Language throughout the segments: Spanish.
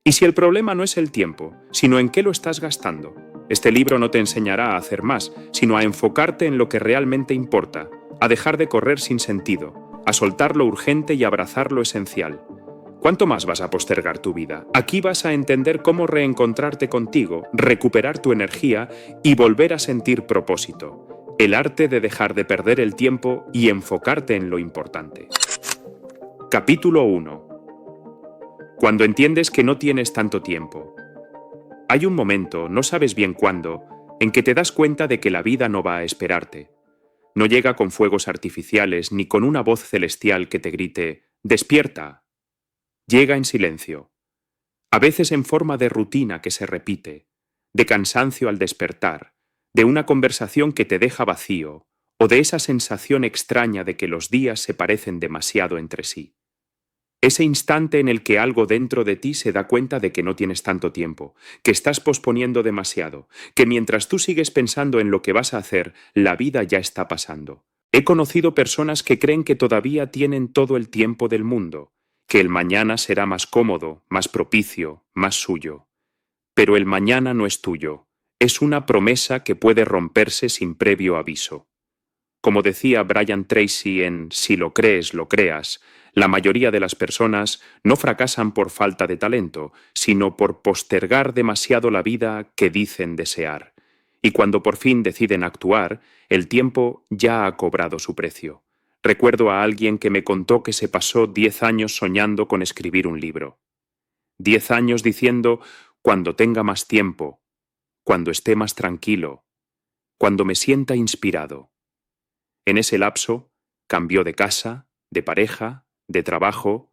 Y si el problema no es el tiempo, sino en qué lo estás gastando, este libro no te enseñará a hacer más, sino a enfocarte en lo que realmente importa, a dejar de correr sin sentido, a soltar lo urgente y abrazar lo esencial. ¿Cuánto más vas a postergar tu vida? Aquí vas a entender cómo reencontrarte contigo, recuperar tu energía y volver a sentir propósito. El arte de dejar de perder el tiempo y enfocarte en lo importante. Capítulo 1. Cuando entiendes que no tienes tanto tiempo. Hay un momento, no sabes bien cuándo, en que te das cuenta de que la vida no va a esperarte. No llega con fuegos artificiales ni con una voz celestial que te grite «¡Despierta!». Llega en silencio. A veces en forma de rutina que se repite, de cansancio al despertar, de una conversación que te deja vacío, o de esa sensación extraña de que los días se parecen demasiado entre sí. Ese instante en el que algo dentro de ti se da cuenta de que no tienes tanto tiempo, que estás posponiendo demasiado, que mientras tú sigues pensando en lo que vas a hacer, la vida ya está pasando. He conocido personas que creen que todavía tienen todo el tiempo del mundo, que el mañana será más cómodo, más propicio, más suyo. Pero el mañana no es tuyo, es una promesa que puede romperse sin previo aviso. Como decía Brian Tracy en Si lo crees, lo creas, la mayoría de las personas no fracasan por falta de talento, sino por postergar demasiado la vida que dicen desear. Y cuando por fin deciden actuar, el tiempo ya ha cobrado su precio. Recuerdo a alguien que me contó que se pasó 10 años soñando con escribir un libro. 10 años diciendo, cuando tenga más tiempo, cuando esté más tranquilo, cuando me sienta inspirado. En ese lapso, cambió de casa, de pareja, de trabajo,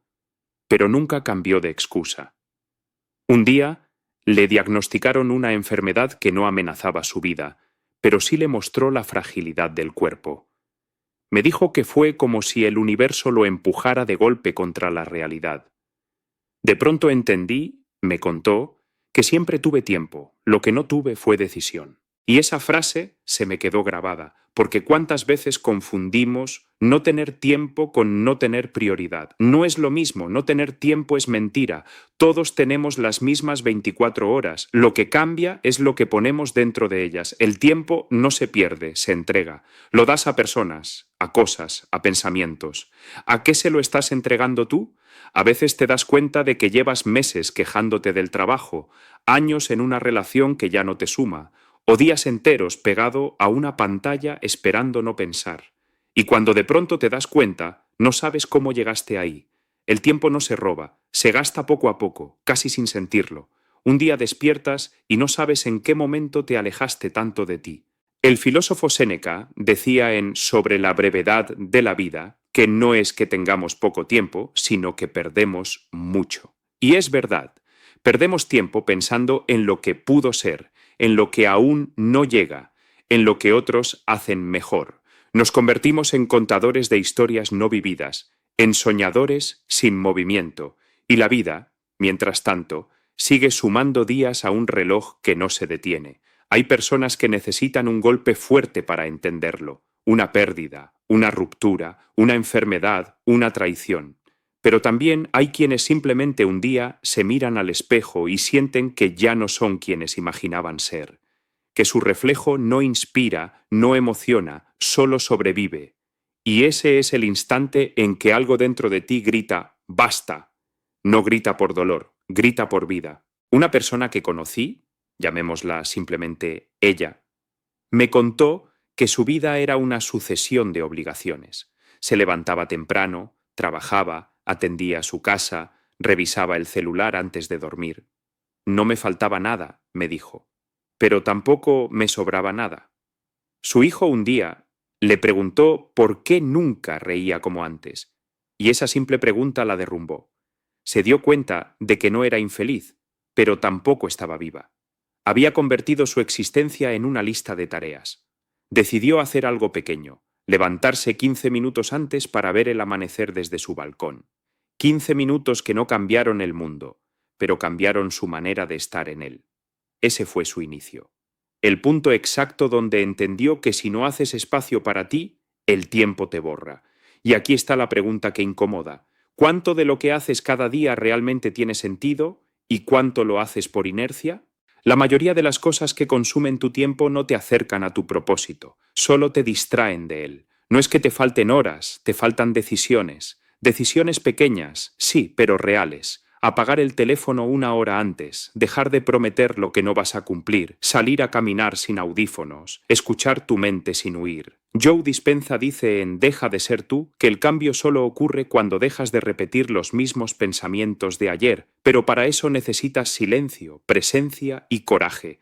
pero nunca cambió de excusa. Un día, le diagnosticaron una enfermedad que no amenazaba su vida, pero sí le mostró la fragilidad del cuerpo. Me dijo que fue como si el universo lo empujara de golpe contra la realidad. De pronto entendí, me contó, que siempre tuve tiempo, lo que no tuve fue decisión. Y esa frase se me quedó grabada, porque cuántas veces confundimos no tener tiempo con no tener prioridad. No es lo mismo, no tener tiempo es mentira. Todos tenemos las mismas 24 horas. Lo que cambia es lo que ponemos dentro de ellas. El tiempo no se pierde, se entrega. Lo das a personas, a cosas, a pensamientos. ¿A qué se lo estás entregando tú? A veces te das cuenta de que llevas meses quejándote del trabajo, años en una relación que ya no te suma, o días enteros pegado a una pantalla esperando no pensar. Y cuando de pronto te das cuenta, no sabes cómo llegaste ahí. El tiempo no se roba, se gasta poco a poco, casi sin sentirlo. Un día despiertas y no sabes en qué momento te alejaste tanto de ti. El filósofo Séneca decía en Sobre la brevedad de la vida que no es que tengamos poco tiempo, sino que perdemos mucho. Y es verdad, perdemos tiempo pensando en lo que pudo ser, en lo que aún no llega, en lo que otros hacen mejor. Nos convertimos en contadores de historias no vividas, en soñadores sin movimiento, y la vida, mientras tanto, sigue sumando días a un reloj que no se detiene. Hay personas que necesitan un golpe fuerte para entenderlo, una pérdida, una ruptura, una enfermedad, una traición. Pero también hay quienes simplemente un día se miran al espejo y sienten que ya no son quienes imaginaban ser, que su reflejo no inspira, no emociona, solo sobrevive. Y ese es el instante en que algo dentro de ti grita «¡Basta!». No grita por dolor, grita por vida. Una persona que conocí, llamémosla simplemente ella, me contó que su vida era una sucesión de obligaciones. Se levantaba temprano, trabajaba, atendía su casa, revisaba el celular antes de dormir. No me faltaba nada, me dijo, pero tampoco me sobraba nada. Su hijo un día le preguntó por qué nunca reía como antes, y esa simple pregunta la derrumbó. Se dio cuenta de que no era infeliz, pero tampoco estaba viva. Había convertido su existencia en una lista de tareas. Decidió hacer algo pequeño, levantarse 15 minutos antes para ver el amanecer desde su balcón. 15 minutos que no cambiaron el mundo, pero cambiaron su manera de estar en él. Ese fue su inicio. El punto exacto donde entendió que si no haces espacio para ti, el tiempo te borra. Y aquí está la pregunta que incomoda. ¿Cuánto de lo que haces cada día realmente tiene sentido ¿Y cuánto lo haces por inercia? La mayoría de las cosas que consumen tu tiempo no te acercan a tu propósito, solo te distraen de él. No es que te falten horas, te faltan decisiones. Decisiones pequeñas, sí, pero reales. Apagar el teléfono una hora antes, dejar de prometer lo que no vas a cumplir, salir a caminar sin audífonos, escuchar tu mente sin huir. Joe Dispenza dice en Deja de ser tú que el cambio solo ocurre cuando dejas de repetir los mismos pensamientos de ayer, pero para eso necesitas silencio, presencia y coraje.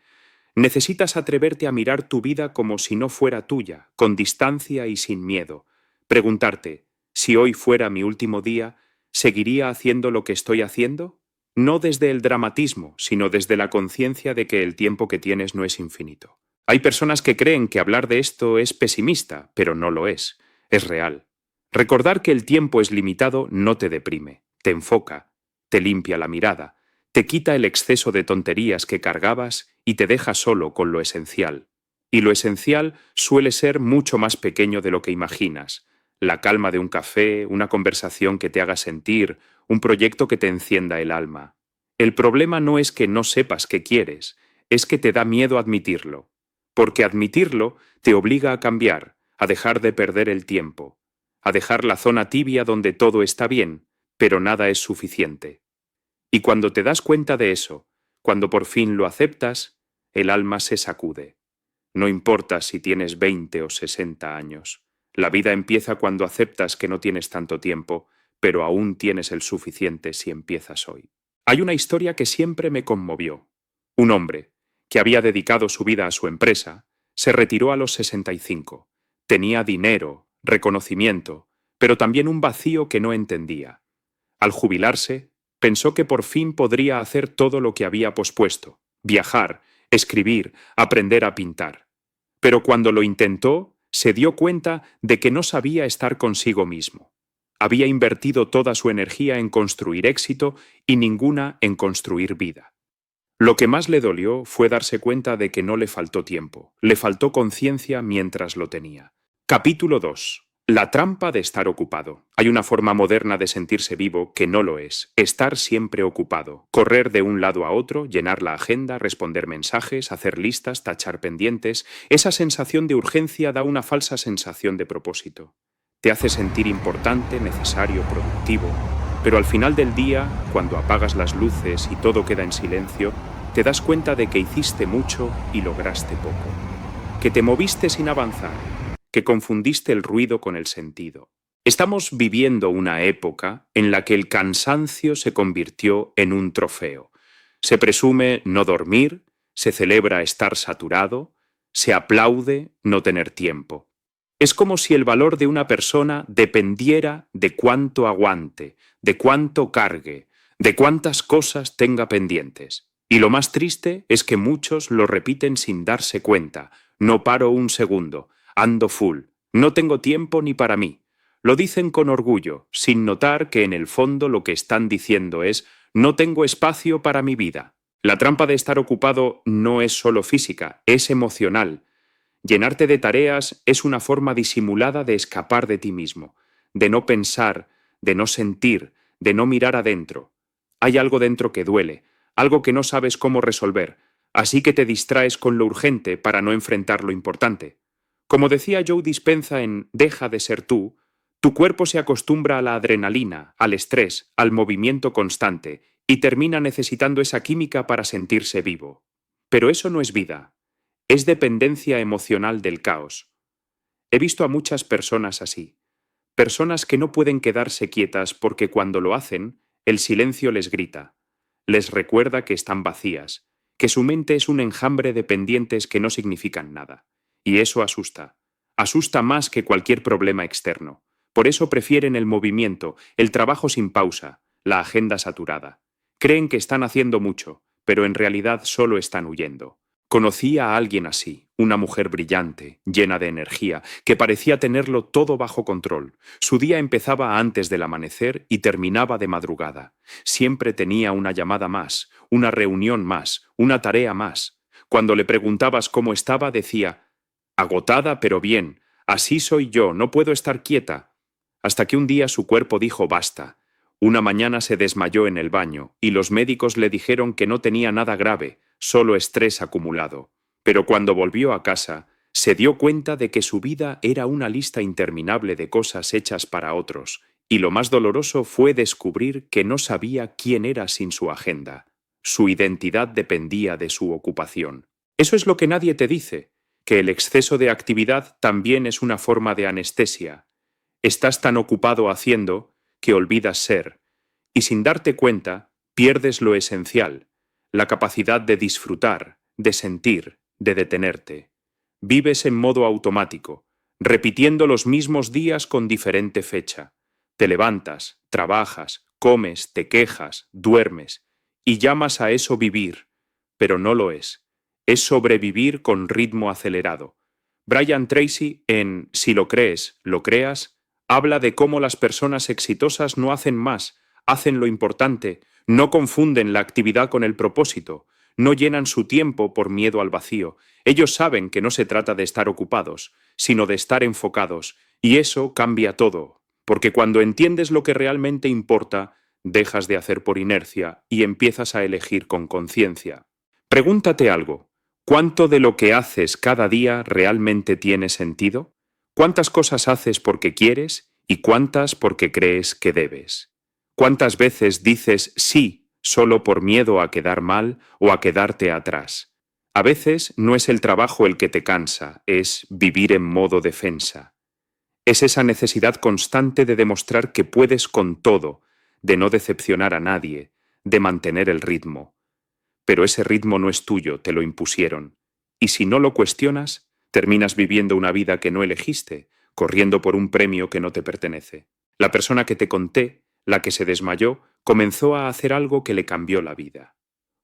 Necesitas atreverte a mirar tu vida como si no fuera tuya, con distancia y sin miedo. Preguntarte, si hoy fuera mi último día, ¿seguiría haciendo lo que estoy haciendo? No desde el dramatismo, sino desde la conciencia de que el tiempo que tienes no es infinito. Hay personas que creen que hablar de esto es pesimista, pero no lo es real. Recordar que el tiempo es limitado no te deprime, te enfoca, te limpia la mirada, te quita el exceso de tonterías que cargabas y te deja solo con lo esencial. Y lo esencial suele ser mucho más pequeño de lo que imaginas. La calma de un café, una conversación que te haga sentir, un proyecto que te encienda el alma. El problema no es que no sepas qué quieres, es que te da miedo admitirlo. Porque admitirlo te obliga a cambiar, a dejar de perder el tiempo, a dejar la zona tibia donde todo está bien, pero nada es suficiente. Y cuando te das cuenta de eso, cuando por fin lo aceptas, el alma se sacude. No importa si tienes 20 o 60 años. La vida empieza cuando aceptas que no tienes tanto tiempo, pero aún tienes el suficiente si empiezas hoy. Hay una historia que siempre me conmovió. Un hombre, que había dedicado su vida a su empresa, se retiró a los 65. Tenía dinero, reconocimiento, pero también un vacío que no entendía. Al jubilarse, pensó que por fin podría hacer todo lo que había pospuesto: viajar, escribir, aprender a pintar. Pero cuando lo intentó, se dio cuenta de que no sabía estar consigo mismo. Había invertido toda su energía en construir éxito y ninguna en construir vida. Lo que más le dolió fue darse cuenta de que no le faltó tiempo, le faltó conciencia mientras lo tenía. Capítulo 2. La trampa de estar ocupado. Hay una forma moderna de sentirse vivo que no lo es: estar siempre ocupado, correr de un lado a otro, llenar la agenda, responder mensajes, hacer listas, tachar pendientes. Esa sensación de urgencia da una falsa sensación de propósito. Te hace sentir importante, necesario, productivo, pero al final del día, cuando apagas las luces y todo queda en silencio, te das cuenta de que hiciste mucho y lograste poco, que te moviste sin avanzar, que confundiste el ruido con el sentido. Estamos viviendo una época en la que el cansancio se convirtió en un trofeo. Se presume no dormir, se celebra estar saturado, se aplaude no tener tiempo. Es como si el valor de una persona dependiera de cuánto aguante, de cuánto cargue, de cuántas cosas tenga pendientes. Y lo más triste es que muchos lo repiten sin darse cuenta: no paro un segundo, ando full, no tengo tiempo ni para mí. Lo dicen con orgullo, sin notar que en el fondo lo que están diciendo es: no tengo espacio para mi vida. La trampa de estar ocupado no es solo física, es emocional. Llenarte de tareas es una forma disimulada de escapar de ti mismo, de no pensar, de no sentir, de no mirar adentro. Hay algo dentro que duele, algo que no sabes cómo resolver, así que te distraes con lo urgente para no enfrentar lo importante. Como decía Joe Dispenza en Deja de ser tú, tu cuerpo se acostumbra a la adrenalina, al estrés, al movimiento constante, y termina necesitando esa química para sentirse vivo. Pero eso no es vida. Es dependencia emocional del caos. He visto a muchas personas así. Personas que no pueden quedarse quietas porque cuando lo hacen, el silencio les grita. Les recuerda que están vacías, que su mente es un enjambre de pendientes que no significan nada. Y eso asusta. Asusta más que cualquier problema externo. Por eso prefieren el movimiento, el trabajo sin pausa, la agenda saturada. Creen que están haciendo mucho, pero en realidad solo están huyendo. Conocí a alguien así, una mujer brillante, llena de energía, que parecía tenerlo todo bajo control. Su día empezaba antes del amanecer y terminaba de madrugada. Siempre tenía una llamada más, una reunión más, una tarea más. Cuando le preguntabas cómo estaba, decía: agotada pero bien, así soy yo, no puedo estar quieta. Hasta que un día su cuerpo dijo basta. Una mañana se desmayó en el baño y los médicos le dijeron que no tenía nada grave, solo estrés acumulado. Pero cuando volvió a casa, se dio cuenta de que su vida era una lista interminable de cosas hechas para otros, y lo más doloroso fue descubrir que no sabía quién era sin su agenda. Su identidad dependía de su ocupación. Eso es lo que nadie te dice, que el exceso de actividad también es una forma de anestesia. Estás tan ocupado haciendo que olvidas ser, y sin darte cuenta, pierdes lo esencial, la capacidad de disfrutar, de sentir, de detenerte. Vives en modo automático, repitiendo los mismos días con diferente fecha. Te levantas, trabajas, comes, te quejas, duermes, y llamas a eso vivir, pero no lo es. Es sobrevivir con ritmo acelerado. Brian Tracy, en Si lo crees, lo creas, habla de cómo las personas exitosas no hacen más, hacen lo importante, no confunden la actividad con el propósito, no llenan su tiempo por miedo al vacío. Ellos saben que no se trata de estar ocupados, sino de estar enfocados, y eso cambia todo, porque cuando entiendes lo que realmente importa, dejas de hacer por inercia y empiezas a elegir con conciencia. Pregúntate algo. ¿Cuánto de lo que haces cada día realmente tiene sentido? ¿Cuántas cosas haces porque quieres y cuántas porque crees que debes? ¿Cuántas veces dices sí solo por miedo a quedar mal o a quedarte atrás? A veces no es el trabajo el que te cansa, es vivir en modo defensa. Es esa necesidad constante de demostrar que puedes con todo, de no decepcionar a nadie, de mantener el ritmo. Pero ese ritmo no es tuyo, te lo impusieron. Y si no lo cuestionas, terminas viviendo una vida que no elegiste, corriendo por un premio que no te pertenece. La persona que te conté, la que se desmayó, comenzó a hacer algo que le cambió la vida.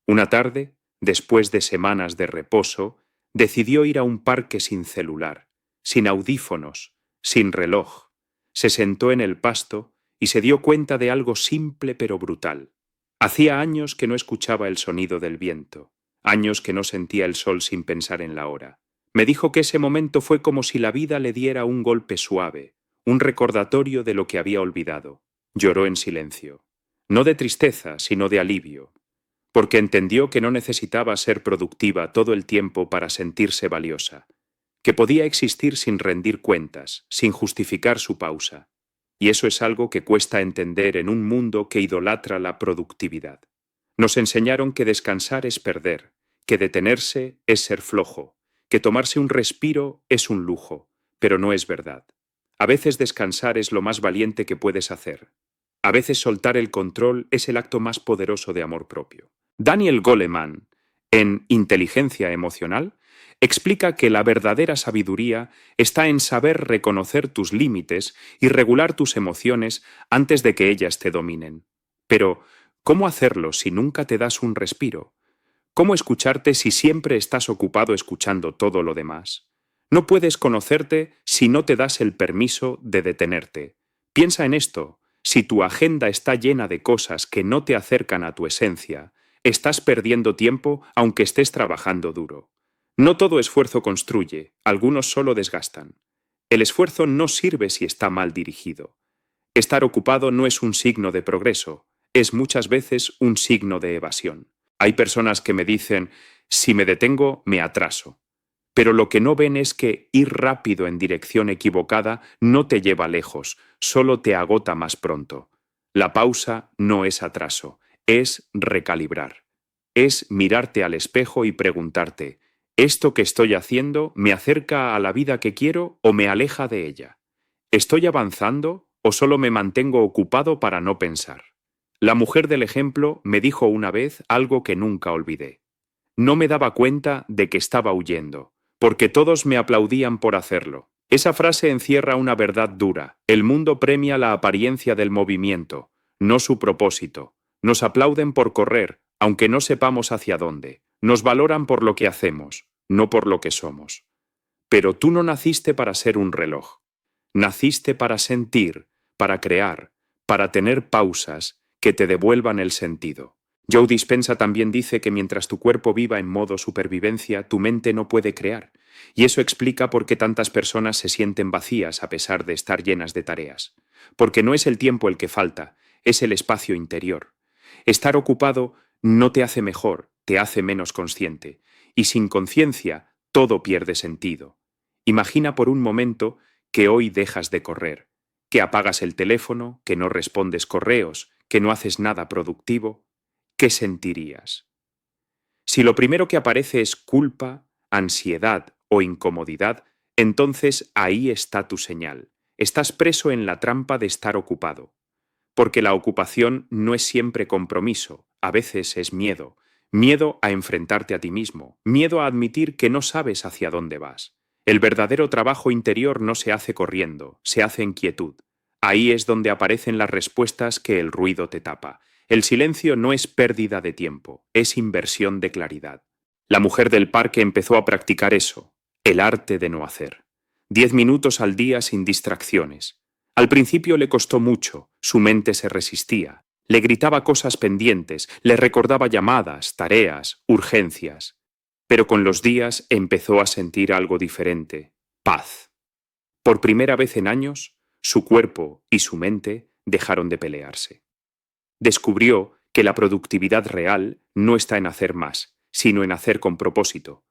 Una tarde, después de semanas de reposo, decidió ir a un parque sin celular, sin audífonos, sin reloj. Se sentó en el pasto y se dio cuenta de algo simple pero brutal. Hacía años que no escuchaba el sonido del viento, años que no sentía el sol sin pensar en la hora. Me dijo que ese momento fue como si la vida le diera un golpe suave, un recordatorio de lo que había olvidado. Lloró en silencio, no de tristeza, sino de alivio, porque entendió que no necesitaba ser productiva todo el tiempo para sentirse valiosa, que podía existir sin rendir cuentas, sin justificar su pausa. Y eso es algo que cuesta entender en un mundo que idolatra la productividad. Nos enseñaron que descansar es perder, que detenerse es ser flojo, que tomarse un respiro es un lujo, pero no es verdad. A veces descansar es lo más valiente que puedes hacer. A veces soltar el control es el acto más poderoso de amor propio. Daniel Goleman, en Inteligencia Emocional, explica que la verdadera sabiduría está en saber reconocer tus límites y regular tus emociones antes de que ellas te dominen. Pero, ¿cómo hacerlo si nunca te das un respiro? ¿Cómo escucharte si siempre estás ocupado escuchando todo lo demás? No puedes conocerte si no te das el permiso de detenerte. Piensa en esto. Si tu agenda está llena de cosas que no te acercan a tu esencia, estás perdiendo tiempo aunque estés trabajando duro. No todo esfuerzo construye, algunos solo desgastan. El esfuerzo no sirve si está mal dirigido. Estar ocupado no es un signo de progreso, es muchas veces un signo de evasión. Hay personas que me dicen, si me detengo, me atraso. Pero lo que no ven es que ir rápido en dirección equivocada no te lleva lejos, solo te agota más pronto. La pausa no es atraso, es recalibrar. Es mirarte al espejo y preguntarte, ¿esto que estoy haciendo me acerca a la vida que quiero o me aleja de ella? ¿Estoy avanzando o solo me mantengo ocupado para no pensar? La mujer del ejemplo me dijo una vez algo que nunca olvidé. No me daba cuenta de que estaba huyendo, porque todos me aplaudían por hacerlo. Esa frase encierra una verdad dura. El mundo premia la apariencia del movimiento, no su propósito. Nos aplauden por correr, aunque no sepamos hacia dónde. Nos valoran por lo que hacemos, no por lo que somos. Pero tú no naciste para ser un reloj. Naciste para sentir, para crear, para tener pausas que te devuelvan el sentido. Joe Dispenza también dice que mientras tu cuerpo viva en modo supervivencia, tu mente no puede crear. Y eso explica por qué tantas personas se sienten vacías a pesar de estar llenas de tareas. Porque no es el tiempo el que falta, es el espacio interior. Estar ocupado no te hace mejor, te hace menos consciente. Y sin conciencia, todo pierde sentido. Imagina por un momento que hoy dejas de correr, que apagas el teléfono, que no respondes correos, que no haces nada productivo. ¿Qué sentirías? Si lo primero que aparece es culpa, ansiedad o incomodidad, entonces ahí está tu señal. Estás preso en la trampa de estar ocupado. Porque la ocupación no es siempre compromiso, a veces es miedo. Miedo a enfrentarte a ti mismo, miedo a admitir que no sabes hacia dónde vas. El verdadero trabajo interior no se hace corriendo, se hace en quietud. Ahí es donde aparecen las respuestas que el ruido te tapa. El silencio no es pérdida de tiempo, es inversión de claridad. La mujer del parque empezó a practicar eso, el arte de no hacer. 10 minutos al día sin distracciones. Al principio le costó mucho, su mente se resistía. Le gritaba cosas pendientes, le recordaba llamadas, tareas, urgencias. Pero con los días empezó a sentir algo diferente, paz. Por primera vez en años, su cuerpo y su mente dejaron de pelearse. Descubrió que la productividad real no está en hacer más, sino en hacer con propósito.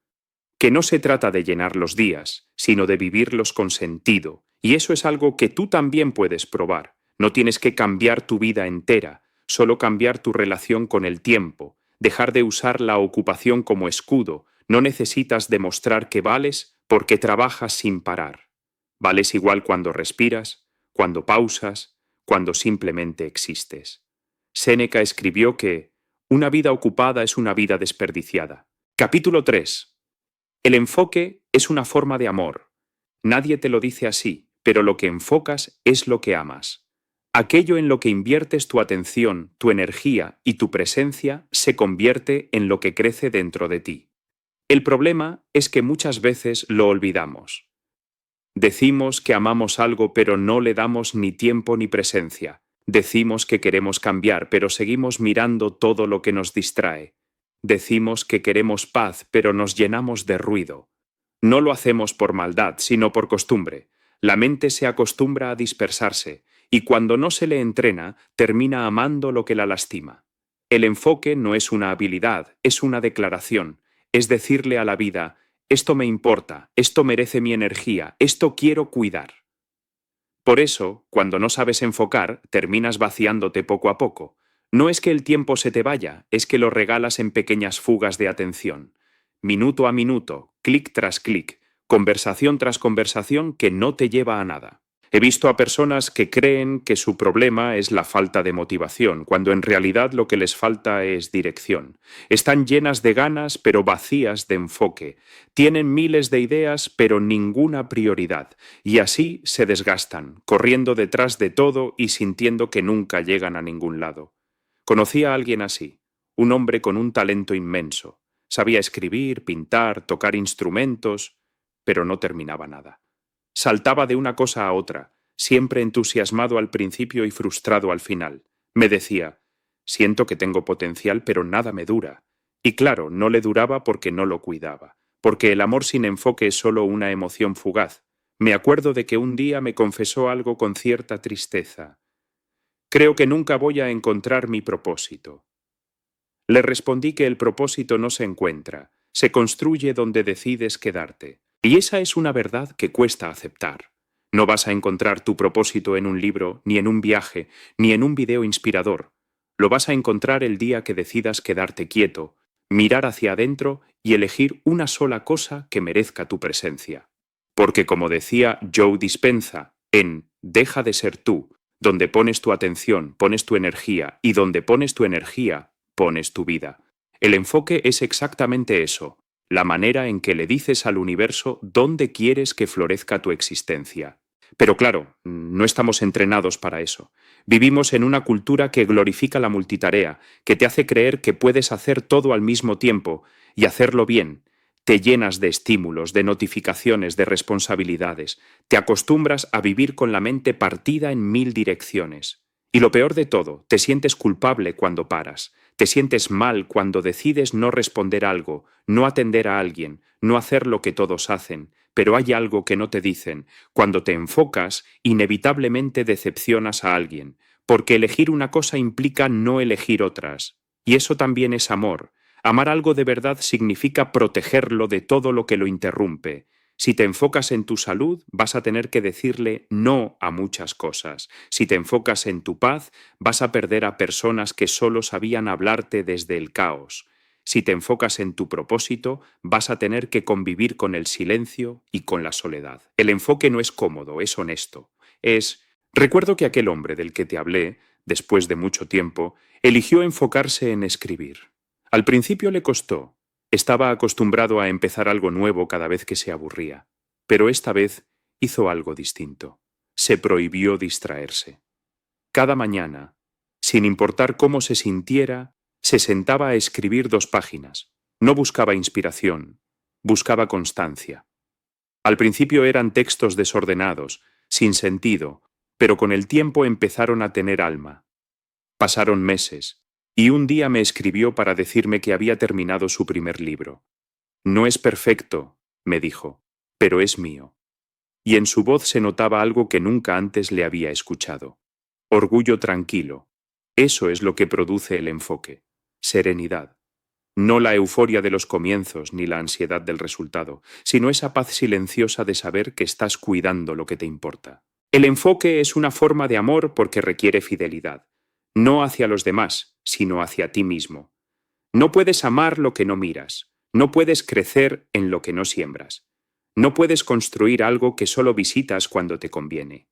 Que no se trata de llenar los días, sino de vivirlos con sentido, y eso es algo que tú también puedes probar. No tienes que cambiar tu vida entera, solo cambiar tu relación con el tiempo, dejar de usar la ocupación como escudo. No necesitas demostrar que vales porque trabajas sin parar. Vales igual cuando respiras, cuando pausas, cuando simplemente existes. Séneca escribió que una vida ocupada es una vida desperdiciada. Capítulo 3. El enfoque es una forma de amor. Nadie te lo dice así, pero lo que enfocas es lo que amas. Aquello en lo que inviertes tu atención, tu energía y tu presencia se convierte en lo que crece dentro de ti. El problema es que muchas veces lo olvidamos. Decimos que amamos algo pero no le damos ni tiempo ni presencia. Decimos que queremos cambiar pero seguimos mirando todo lo que nos distrae. Decimos que queremos paz pero nos llenamos de ruido. No lo hacemos por maldad, sino por costumbre. La mente se acostumbra a dispersarse y cuando no se le entrena, termina amando lo que la lastima. El enfoque no es una habilidad, es una declaración. Es decirle a la vida: esto me importa, esto merece mi energía, esto quiero cuidar. Por eso, cuando no sabes enfocar, terminas vaciándote poco a poco. No es que el tiempo se te vaya, es que lo regalas en pequeñas fugas de atención. Minuto a minuto, clic tras clic, conversación tras conversación que no te lleva a nada. He visto a personas que creen que su problema es la falta de motivación, cuando en realidad lo que les falta es dirección. Están llenas de ganas, pero vacías de enfoque. Tienen miles de ideas, pero ninguna prioridad. Y así se desgastan, corriendo detrás de todo y sintiendo que nunca llegan a ningún lado. Conocí a alguien así, un hombre con un talento inmenso. Sabía escribir, pintar, tocar instrumentos, pero no terminaba nada. Saltaba de una cosa a otra, siempre entusiasmado al principio y frustrado al final. Me decía: siento que tengo potencial, pero nada me dura. Y claro, no le duraba porque no lo cuidaba, porque el amor sin enfoque es solo una emoción fugaz. Me acuerdo de que un día me confesó algo con cierta tristeza. Creo que nunca voy a encontrar mi propósito. Le respondí que el propósito no se encuentra, se construye donde decides quedarte. Y esa es una verdad que cuesta aceptar. No vas a encontrar tu propósito en un libro, ni en un viaje, ni en un video inspirador. Lo vas a encontrar el día que decidas quedarte quieto, mirar hacia adentro y elegir una sola cosa que merezca tu presencia. Porque como decía Joe Dispenza en Deja de ser tú, donde pones tu atención, pones tu energía, y donde pones tu energía, pones tu vida. El enfoque es exactamente eso, la manera en que le dices al universo dónde quieres que florezca tu existencia. Pero claro, no estamos entrenados para eso. Vivimos en una cultura que glorifica la multitarea, que te hace creer que puedes hacer todo al mismo tiempo y hacerlo bien. Te llenas de estímulos, de notificaciones, de responsabilidades. Te acostumbras a vivir con la mente partida en 1000 direcciones. Y lo peor de todo, te sientes culpable cuando paras. Te sientes mal cuando decides no responder algo, no atender a alguien, no hacer lo que todos hacen, pero hay algo que no te dicen. Cuando te enfocas, inevitablemente decepcionas a alguien, porque elegir una cosa implica no elegir otras. Y eso también es amor. Amar algo de verdad significa protegerlo de todo lo que lo interrumpe. Si te enfocas en tu salud, vas a tener que decirle no a muchas cosas. Si te enfocas en tu paz, vas a perder a personas que solo sabían hablarte desde el caos. Si te enfocas en tu propósito, vas a tener que convivir con el silencio y con la soledad. El enfoque no es cómodo, es honesto. Recuerdo que aquel hombre del que te hablé, después de mucho tiempo, eligió enfocarse en escribir. Al principio le costó. Estaba acostumbrado a empezar algo nuevo cada vez que se aburría. Pero esta vez hizo algo distinto. Se prohibió distraerse. Cada mañana, sin importar cómo se sintiera, se sentaba a escribir 2 páginas. No buscaba inspiración, buscaba constancia. Al principio eran textos desordenados, sin sentido, pero con el tiempo empezaron a tener alma. Pasaron meses, y un día me escribió para decirme que había terminado su primer libro. No es perfecto, me dijo, pero es mío. Y en su voz se notaba algo que nunca antes le había escuchado. Orgullo tranquilo. Eso es lo que produce el enfoque. Serenidad. No la euforia de los comienzos ni la ansiedad del resultado, sino esa paz silenciosa de saber que estás cuidando lo que te importa. El enfoque es una forma de amor porque requiere fidelidad, no hacia los demás, sino hacia ti mismo. No puedes amar lo que no miras, no puedes crecer en lo que no siembras, no puedes construir algo que solo visitas cuando te conviene.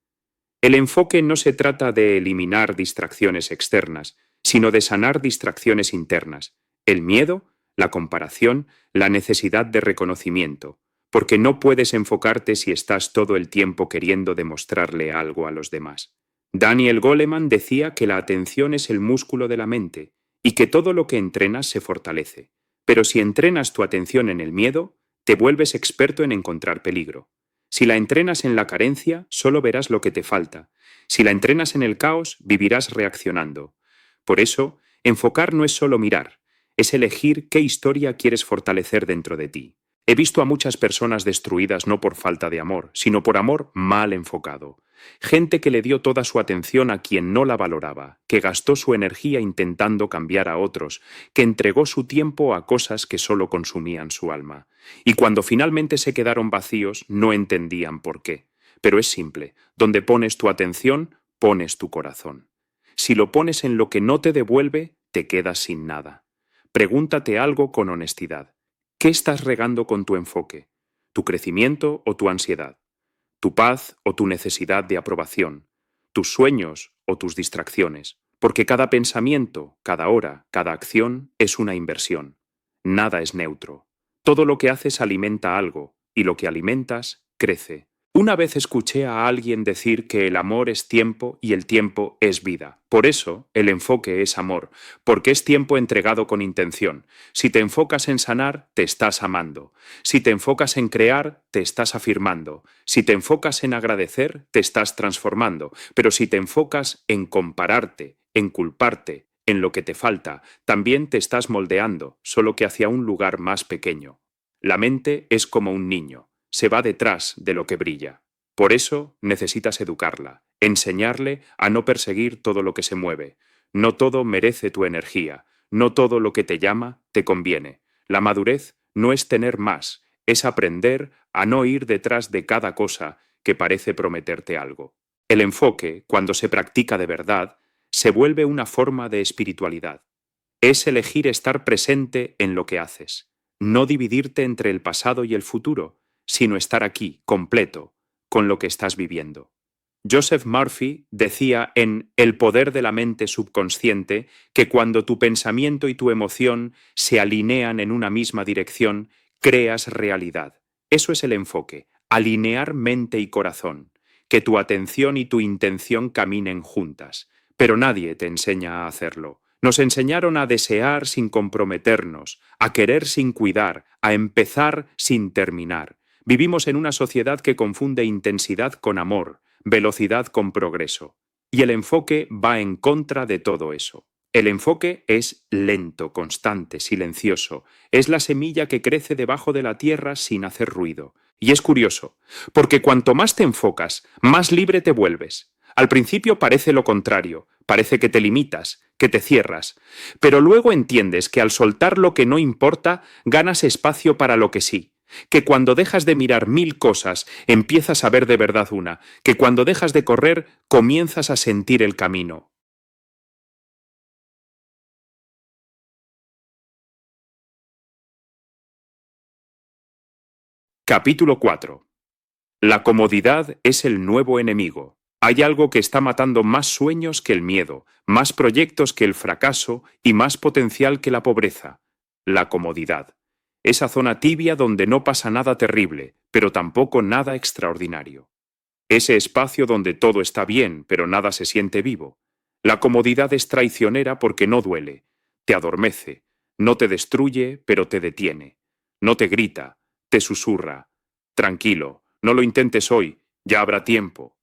El enfoque no se trata de eliminar distracciones externas, sino de sanar distracciones internas, el miedo, la comparación, la necesidad de reconocimiento, porque no puedes enfocarte si estás todo el tiempo queriendo demostrarle algo a los demás. Daniel Goleman decía que la atención es el músculo de la mente y que todo lo que entrenas se fortalece. Pero si entrenas tu atención en el miedo, te vuelves experto en encontrar peligro. Si la entrenas en la carencia, solo verás lo que te falta. Si la entrenas en el caos, vivirás reaccionando. Por eso, enfocar no es solo mirar, es elegir qué historia quieres fortalecer dentro de ti. He visto a muchas personas destruidas no por falta de amor, sino por amor mal enfocado. Gente que le dio toda su atención a quien no la valoraba, que gastó su energía intentando cambiar a otros, que entregó su tiempo a cosas que solo consumían su alma. Y cuando finalmente se quedaron vacíos, no entendían por qué. Pero es simple, donde pones tu atención, pones tu corazón. Si lo pones en lo que no te devuelve, te quedas sin nada. Pregúntate algo con honestidad. ¿Qué estás regando con tu enfoque? ¿Tu crecimiento o tu ansiedad? ¿Tu paz o tu necesidad de aprobación? ¿Tus sueños o tus distracciones? Porque cada pensamiento, cada hora, cada acción es una inversión. Nada es neutro. Todo lo que haces alimenta algo, y lo que alimentas crece. Una vez escuché a alguien decir que el amor es tiempo y el tiempo es vida. Por eso, el enfoque es amor, porque es tiempo entregado con intención. Si te enfocas en sanar, te estás amando. Si te enfocas en crear, te estás afirmando. Si te enfocas en agradecer, te estás transformando. Pero si te enfocas en compararte, en culparte, en lo que te falta, también te estás moldeando, solo que hacia un lugar más pequeño. La mente es como un niño. Se va detrás de lo que brilla. Por eso necesitas educarla, enseñarle a no perseguir todo lo que se mueve. No todo merece tu energía, no todo lo que te llama te conviene. La madurez no es tener más, es aprender a no ir detrás de cada cosa que parece prometerte algo. El enfoque, cuando se practica de verdad, se vuelve una forma de espiritualidad. Es elegir estar presente en lo que haces, no dividirte entre el pasado y el futuro, sino estar aquí, completo, con lo que estás viviendo. Joseph Murphy decía en El poder de la mente subconsciente que cuando tu pensamiento y tu emoción se alinean en una misma dirección, creas realidad. Eso es el enfoque, alinear mente y corazón, que tu atención y tu intención caminen juntas. Pero nadie te enseña a hacerlo. Nos enseñaron a desear sin comprometernos, a querer sin cuidar, a empezar sin terminar. Vivimos en una sociedad que confunde intensidad con amor, velocidad con progreso. Y el enfoque va en contra de todo eso. El enfoque es lento, constante, silencioso. Es la semilla que crece debajo de la tierra sin hacer ruido. Y es curioso, porque cuanto más te enfocas, más libre te vuelves. Al principio parece lo contrario, parece que te limitas, que te cierras, pero luego entiendes que al soltar lo que no importa, ganas espacio para lo que sí, que cuando dejas de mirar 1000 cosas, empiezas a ver de verdad una, que cuando dejas de correr, comienzas a sentir el camino. Capítulo 4. La comodidad es el nuevo enemigo. Hay algo que está matando más sueños que el miedo, más proyectos que el fracaso y más potencial que la pobreza. La comodidad. Esa zona tibia donde no pasa nada terrible, pero tampoco nada extraordinario. Ese espacio donde todo está bien, pero nada se siente vivo. La comodidad es traicionera porque no duele, te adormece, no te destruye, pero te detiene. No te grita, te susurra. Tranquilo, no lo intentes hoy, ya habrá tiempo.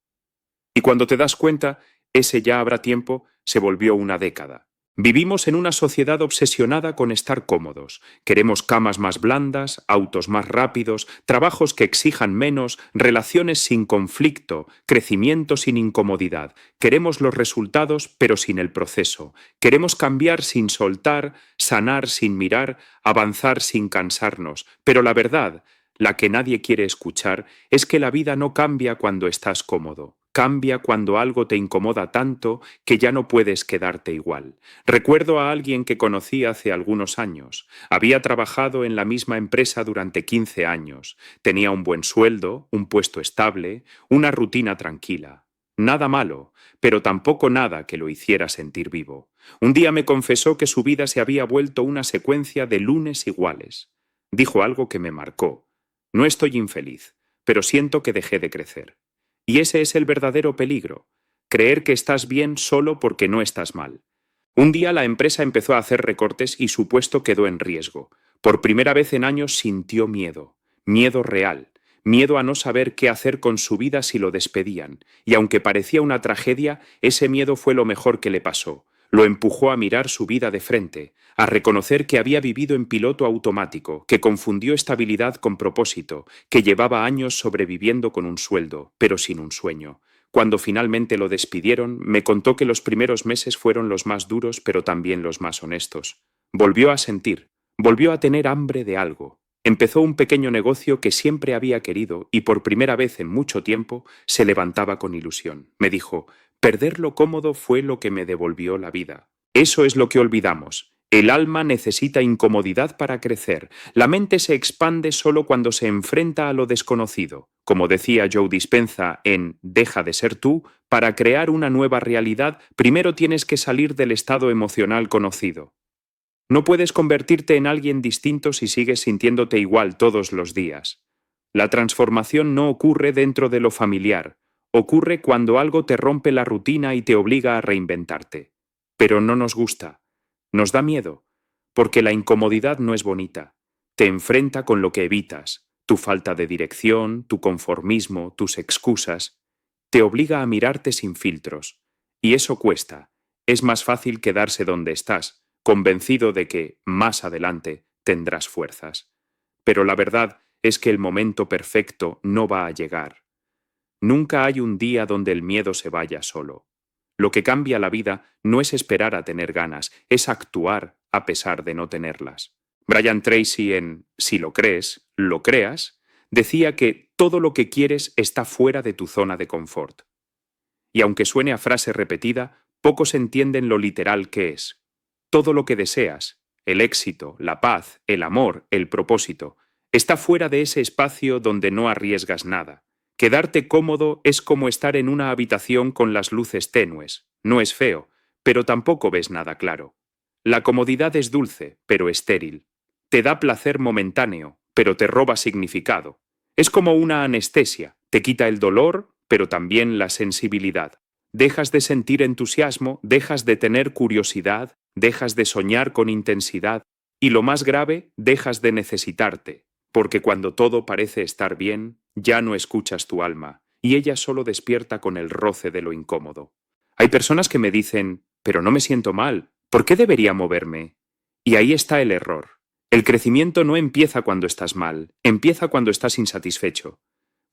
Y cuando te das cuenta, ese ya habrá tiempo se volvió una década. Vivimos en una sociedad obsesionada con estar cómodos. Queremos camas más blandas, autos más rápidos, trabajos que exijan menos, relaciones sin conflicto, crecimiento sin incomodidad. Queremos los resultados, pero sin el proceso. Queremos cambiar sin soltar, sanar sin mirar, avanzar sin cansarnos. Pero la verdad, la que nadie quiere escuchar, es que la vida no cambia cuando estás cómodo. Cambia cuando algo te incomoda tanto que ya no puedes quedarte igual. Recuerdo a alguien que conocí hace algunos años. Había trabajado en la misma empresa durante 15 años. Tenía un buen sueldo, un puesto estable, una rutina tranquila. Nada malo, pero tampoco nada que lo hiciera sentir vivo. Un día me confesó que su vida se había vuelto una secuencia de lunes iguales. Dijo algo que me marcó. No estoy infeliz, pero siento que dejé de crecer. Y ese es el verdadero peligro, creer que estás bien solo porque no estás mal. Un día la empresa empezó a hacer recortes y su puesto quedó en riesgo. Por primera vez en años sintió miedo, miedo real, miedo a no saber qué hacer con su vida si lo despedían. Y aunque parecía una tragedia, ese miedo fue lo mejor que le pasó. Lo empujó a mirar su vida de frente, a reconocer que había vivido en piloto automático, que confundió estabilidad con propósito, que llevaba años sobreviviendo con un sueldo, pero sin un sueño. Cuando finalmente lo despidieron, me contó que los primeros meses fueron los más duros, pero también los más honestos. Volvió a sentir, volvió a tener hambre de algo. Empezó un pequeño negocio que siempre había querido y por primera vez en mucho tiempo se levantaba con ilusión. Me dijo: perder lo cómodo fue lo que me devolvió la vida. Eso es lo que olvidamos. El alma necesita incomodidad para crecer. La mente se expande solo cuando se enfrenta a lo desconocido. Como decía Joe Dispenza en Deja de ser tú, para crear una nueva realidad, primero tienes que salir del estado emocional conocido. No puedes convertirte en alguien distinto si sigues sintiéndote igual todos los días. La transformación no ocurre dentro de lo familiar. Ocurre cuando algo te rompe la rutina y te obliga a reinventarte. Pero no nos gusta. Nos da miedo, porque la incomodidad no es bonita. Te enfrenta con lo que evitas, tu falta de dirección, tu conformismo, tus excusas. Te obliga a mirarte sin filtros. Y eso cuesta. Es más fácil quedarse donde estás, convencido de que, más adelante, tendrás fuerzas. Pero la verdad es que el momento perfecto no va a llegar. Nunca hay un día donde el miedo se vaya solo. Lo que cambia la vida no es esperar a tener ganas, es actuar a pesar de no tenerlas. Brian Tracy en Si lo crees, lo creas, decía que todo lo que quieres está fuera de tu zona de confort. Y aunque suene a frase repetida, pocos entienden lo literal que es. Todo lo que deseas, el éxito, la paz, el amor, el propósito, está fuera de ese espacio donde no arriesgas nada. Quedarte cómodo es como estar en una habitación con las luces tenues. No es feo, pero tampoco ves nada claro. La comodidad es dulce, pero estéril. Te da placer momentáneo, pero te roba significado. Es como una anestesia, te quita el dolor, pero también la sensibilidad. Dejas de sentir entusiasmo, dejas de tener curiosidad, dejas de soñar con intensidad y, lo más grave, dejas de necesitarte, porque cuando todo parece estar bien, ya no escuchas tu alma y ella solo despierta con el roce de lo incómodo. Hay personas que me dicen: pero no me siento mal, ¿por qué debería moverme? Y ahí está el error. El crecimiento no empieza cuando estás mal, empieza cuando estás insatisfecho.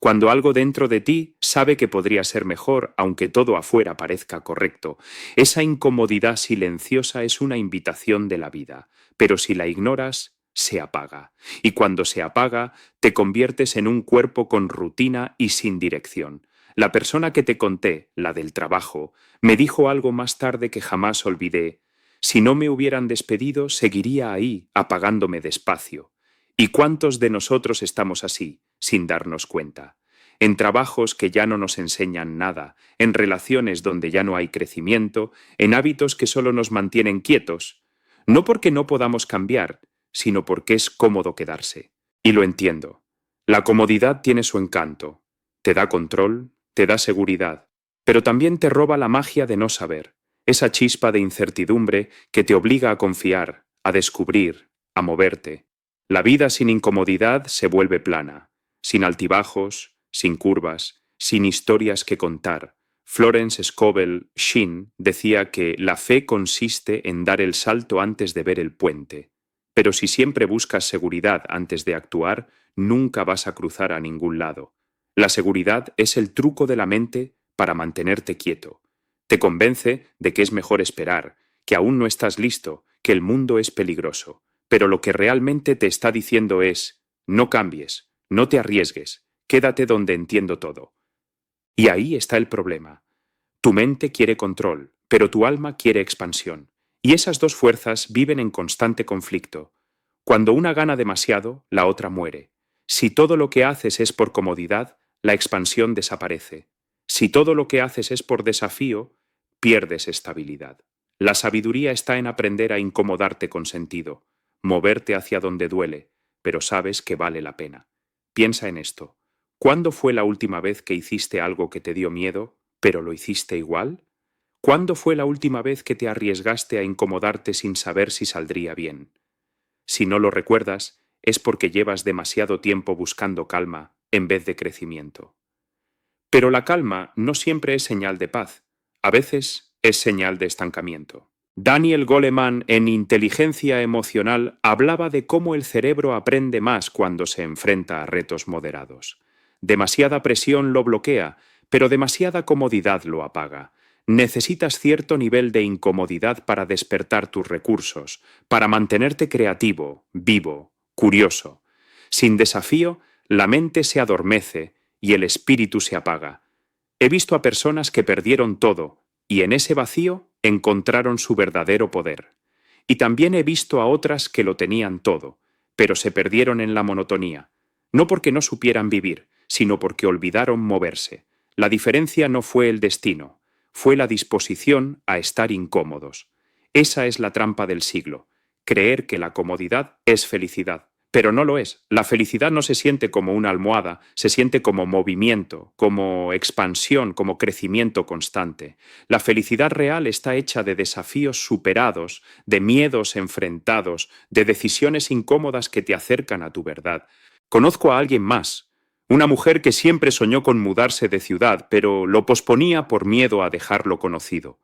Cuando algo dentro de ti sabe que podría ser mejor, aunque todo afuera parezca correcto. Esa incomodidad silenciosa es una invitación de la vida, pero si la ignoras, se apaga. Y cuando se apaga, te conviertes en un cuerpo con rutina y sin dirección. La persona que te conté, la del trabajo, me dijo algo más tarde que jamás olvidé. Si no me hubieran despedido, seguiría ahí, apagándome despacio. ¿Y cuántos de nosotros estamos así, sin darnos cuenta? En trabajos que ya no nos enseñan nada, en relaciones donde ya no hay crecimiento, en hábitos que solo nos mantienen quietos. No porque no podamos cambiar, sino porque es cómodo quedarse. Y lo entiendo. La comodidad tiene su encanto. Te da control, te da seguridad, pero también te roba la magia de no saber, esa chispa de incertidumbre que te obliga a confiar, a descubrir, a moverte. La vida sin incomodidad se vuelve plana, sin altibajos, sin curvas, sin historias que contar. Florence Scovel Shinn decía que la fe consiste en dar el salto antes de ver el puente. Pero si siempre buscas seguridad antes de actuar, nunca vas a cruzar a ningún lado. La seguridad es el truco de la mente para mantenerte quieto. Te convence de que es mejor esperar, que aún no estás listo, que el mundo es peligroso. Pero lo que realmente te está diciendo es, no cambies, no te arriesgues, quédate donde entiendo todo. Y ahí está el problema. Tu mente quiere control, pero tu alma quiere expansión. Y esas dos fuerzas viven en constante conflicto. Cuando una gana demasiado, la otra muere. Si todo lo que haces es por comodidad, la expansión desaparece. Si todo lo que haces es por desafío, pierdes estabilidad. La sabiduría está en aprender a incomodarte con sentido, moverte hacia donde duele, pero sabes que vale la pena. Piensa en esto. ¿Cuándo fue la última vez que hiciste algo que te dio miedo, pero lo hiciste igual? ¿Cuándo fue la última vez que te arriesgaste a incomodarte sin saber si saldría bien? Si no lo recuerdas, es porque llevas demasiado tiempo buscando calma en vez de crecimiento. Pero la calma no siempre es señal de paz, a veces es señal de estancamiento. Daniel Goleman en Inteligencia Emocional hablaba de cómo el cerebro aprende más cuando se enfrenta a retos moderados. Demasiada presión lo bloquea, pero demasiada comodidad lo apaga. Necesitas cierto nivel de incomodidad para despertar tus recursos, para mantenerte creativo, vivo, curioso. Sin desafío, la mente se adormece y el espíritu se apaga. He visto a personas que perdieron todo y en ese vacío encontraron su verdadero poder. Y también he visto a otras que lo tenían todo, pero se perdieron en la monotonía, no porque no supieran vivir, sino porque olvidaron moverse. La diferencia no fue el destino, fue la disposición a estar incómodos. Esa es la trampa del siglo, creer que la comodidad es felicidad. Pero no lo es. La felicidad no se siente como una almohada, se siente como movimiento, como expansión, como crecimiento constante. La felicidad real está hecha de desafíos superados, de miedos enfrentados, de decisiones incómodas que te acercan a tu verdad. Conozco a alguien más, una mujer que siempre soñó con mudarse de ciudad, pero lo posponía por miedo a dejar lo conocido.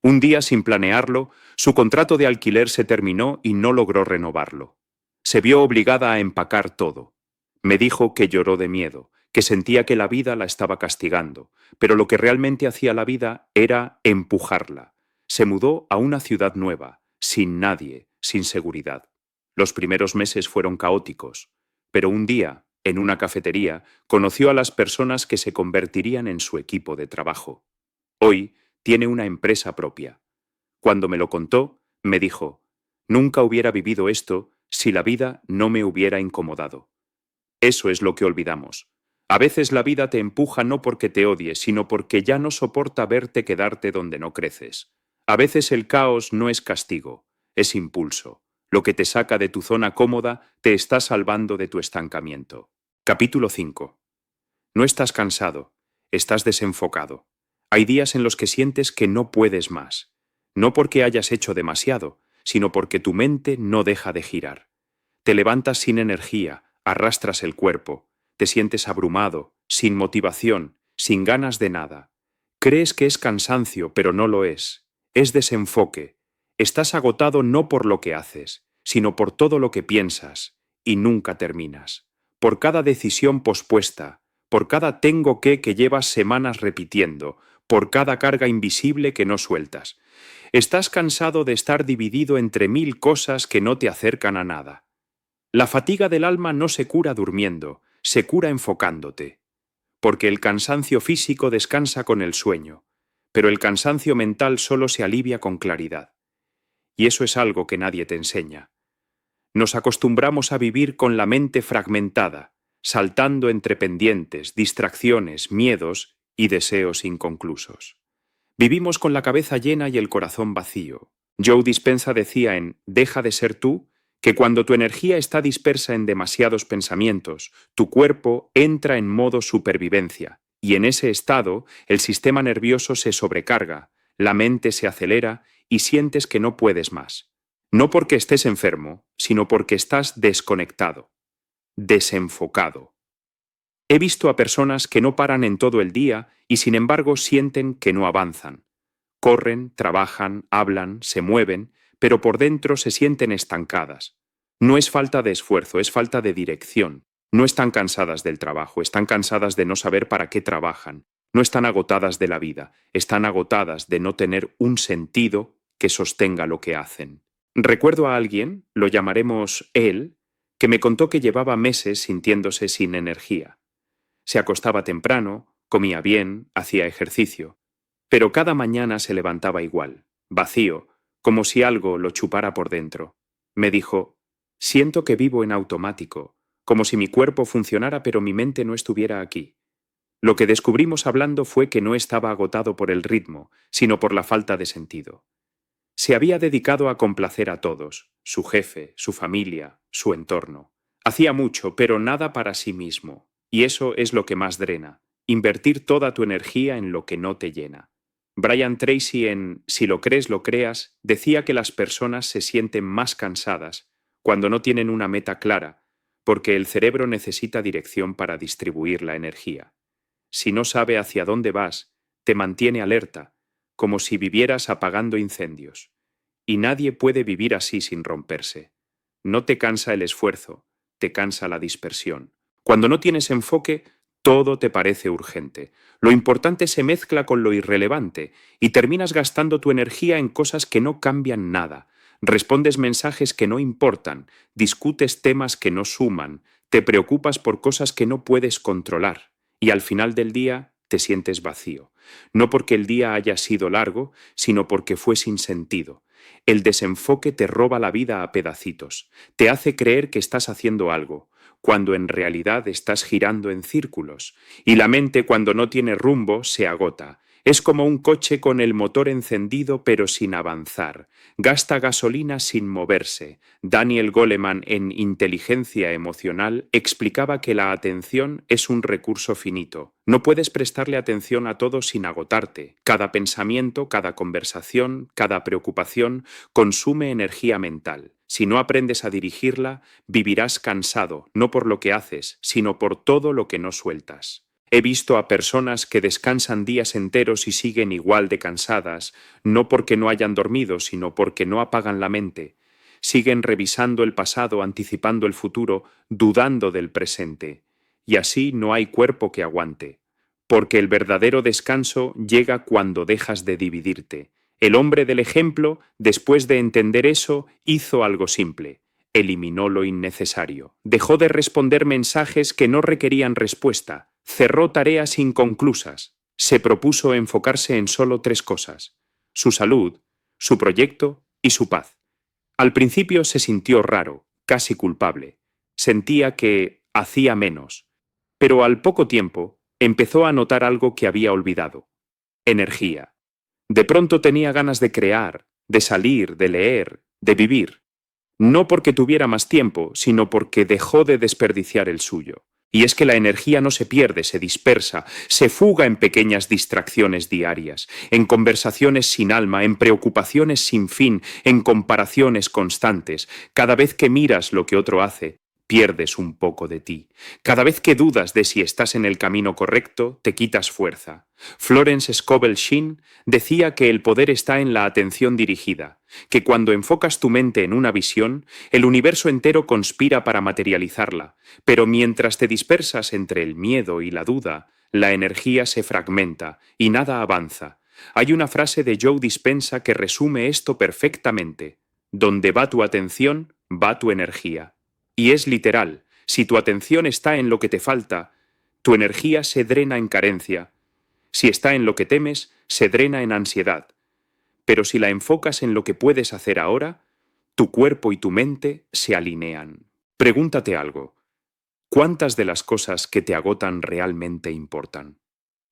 Un día, sin planearlo, su contrato de alquiler se terminó y no logró renovarlo. Se vio obligada a empacar todo. Me dijo que lloró de miedo, que sentía que la vida la estaba castigando, pero lo que realmente hacía la vida era empujarla. Se mudó a una ciudad nueva, sin nadie, sin seguridad. Los primeros meses fueron caóticos, pero un día, en una cafetería, conoció a las personas que se convertirían en su equipo de trabajo. Hoy tiene una empresa propia. Cuando me lo contó, me dijo, nunca hubiera vivido esto si la vida no me hubiera incomodado. Eso es lo que olvidamos. A veces la vida te empuja no porque te odie, sino porque ya no soporta verte quedarte donde no creces. A veces el caos no es castigo, es impulso. Lo que te saca de tu zona cómoda te está salvando de tu estancamiento. Capítulo 5. No estás cansado, estás desenfocado. Hay días en los que sientes que no puedes más. No porque hayas hecho demasiado, sino porque tu mente no deja de girar. Te levantas sin energía, arrastras el cuerpo, te sientes abrumado, sin motivación, sin ganas de nada. Crees que es cansancio, pero no lo es. Es desenfoque. Estás agotado no por lo que haces, sino por todo lo que piensas, y nunca terminas. Por cada decisión pospuesta, por cada tengo que llevas semanas repitiendo, por cada carga invisible que no sueltas. Estás cansado de estar dividido entre 1000 cosas que no te acercan a nada. La fatiga del alma no se cura durmiendo, se cura enfocándote. Porque el cansancio físico descansa con el sueño, pero el cansancio mental solo se alivia con claridad. Y eso es algo que nadie te enseña. Nos acostumbramos a vivir con la mente fragmentada, saltando entre pendientes, distracciones, miedos y deseos inconclusos. Vivimos con la cabeza llena y el corazón vacío. Joe Dispenza decía en Deja de ser tú que cuando tu energía está dispersa en demasiados pensamientos, tu cuerpo entra en modo supervivencia, y en ese estado el sistema nervioso se sobrecarga, la mente se acelera y sientes que no puedes más. No porque estés enfermo, sino porque estás desconectado, desenfocado. He visto a personas que no paran en todo el día y sin embargo sienten que no avanzan. Corren, trabajan, hablan, se mueven, pero por dentro se sienten estancadas. No es falta de esfuerzo, es falta de dirección. No están cansadas del trabajo, están cansadas de no saber para qué trabajan. No están agotadas de la vida, están agotadas de no tener un sentido que sostenga lo que hacen. Recuerdo a alguien, lo llamaremos él, que me contó que llevaba meses sintiéndose sin energía. Se acostaba temprano, comía bien, hacía ejercicio, pero cada mañana se levantaba igual, vacío, como si algo lo chupara por dentro. Me dijo, siento que vivo en automático, como si mi cuerpo funcionara pero mi mente no estuviera aquí. Lo que descubrimos hablando fue que no estaba agotado por el ritmo, sino por la falta de sentido. Se había dedicado a complacer a todos, su jefe, su familia, su entorno. Hacía mucho, pero nada para sí mismo. Y eso es lo que más drena, invertir toda tu energía en lo que no te llena. Brian Tracy en Si lo crees, lo creas, decía que las personas se sienten más cansadas cuando no tienen una meta clara, porque el cerebro necesita dirección para distribuir la energía. Si no sabe hacia dónde vas, te mantiene alerta, como si vivieras apagando incendios. Y nadie puede vivir así sin romperse. No te cansa el esfuerzo, te cansa la dispersión. Cuando no tienes enfoque, todo te parece urgente. Lo importante se mezcla con lo irrelevante y terminas gastando tu energía en cosas que no cambian nada. Respondes mensajes que no importan, discutes temas que no suman, te preocupas por cosas que no puedes controlar y al final del día te sientes vacío. No porque el día haya sido largo, sino porque fue sin sentido. El desenfoque te roba la vida a pedacitos, te hace creer que estás haciendo algo, cuando en realidad estás girando en círculos, y la mente cuando no tiene rumbo se agota. Es como un coche con el motor encendido pero sin avanzar. Gasta gasolina sin moverse. Daniel Goleman en Inteligencia Emocional explicaba que la atención es un recurso finito. No puedes prestarle atención a todo sin agotarte. Cada pensamiento, cada conversación, cada preocupación consume energía mental. Si no aprendes a dirigirla, vivirás cansado, no por lo que haces, sino por todo lo que no sueltas. He visto a personas que descansan días enteros y siguen igual de cansadas, no porque no hayan dormido, sino porque no apagan la mente. Siguen revisando el pasado, anticipando el futuro, dudando del presente. Y así no hay cuerpo que aguante. Porque el verdadero descanso llega cuando dejas de dividirte. El hombre del ejemplo, después de entender eso, hizo algo simple. Eliminó lo innecesario. Dejó de responder mensajes que no requerían respuesta. Cerró tareas inconclusas. Se propuso enfocarse en solo 3 cosas: su salud, su proyecto y su paz. Al principio se sintió raro, casi culpable. Sentía que hacía menos. Pero al poco tiempo empezó a notar algo que había olvidado: energía. De pronto tenía ganas de crear, de salir, de leer, de vivir. No porque tuviera más tiempo, sino porque dejó de desperdiciar el suyo. Y es que la energía no se pierde, se dispersa, se fuga en pequeñas distracciones diarias, en conversaciones sin alma, en preocupaciones sin fin, en comparaciones constantes. Cada vez que miras lo que otro hace, pierdes un poco de ti. Cada vez que dudas de si estás en el camino correcto, te quitas fuerza. Florence Scovel Shinn decía que el poder está en la atención dirigida, que cuando enfocas tu mente en una visión, el universo entero conspira para materializarla, pero mientras te dispersas entre el miedo y la duda, la energía se fragmenta y nada avanza. Hay una frase de Joe Dispenza que resume esto perfectamente. Donde va tu atención, va tu energía. Y es literal, si tu atención está en lo que te falta, tu energía se drena en carencia. Si está en lo que temes, se drena en ansiedad. Pero si la enfocas en lo que puedes hacer ahora, tu cuerpo y tu mente se alinean. Pregúntate algo. ¿Cuántas de las cosas que te agotan realmente importan?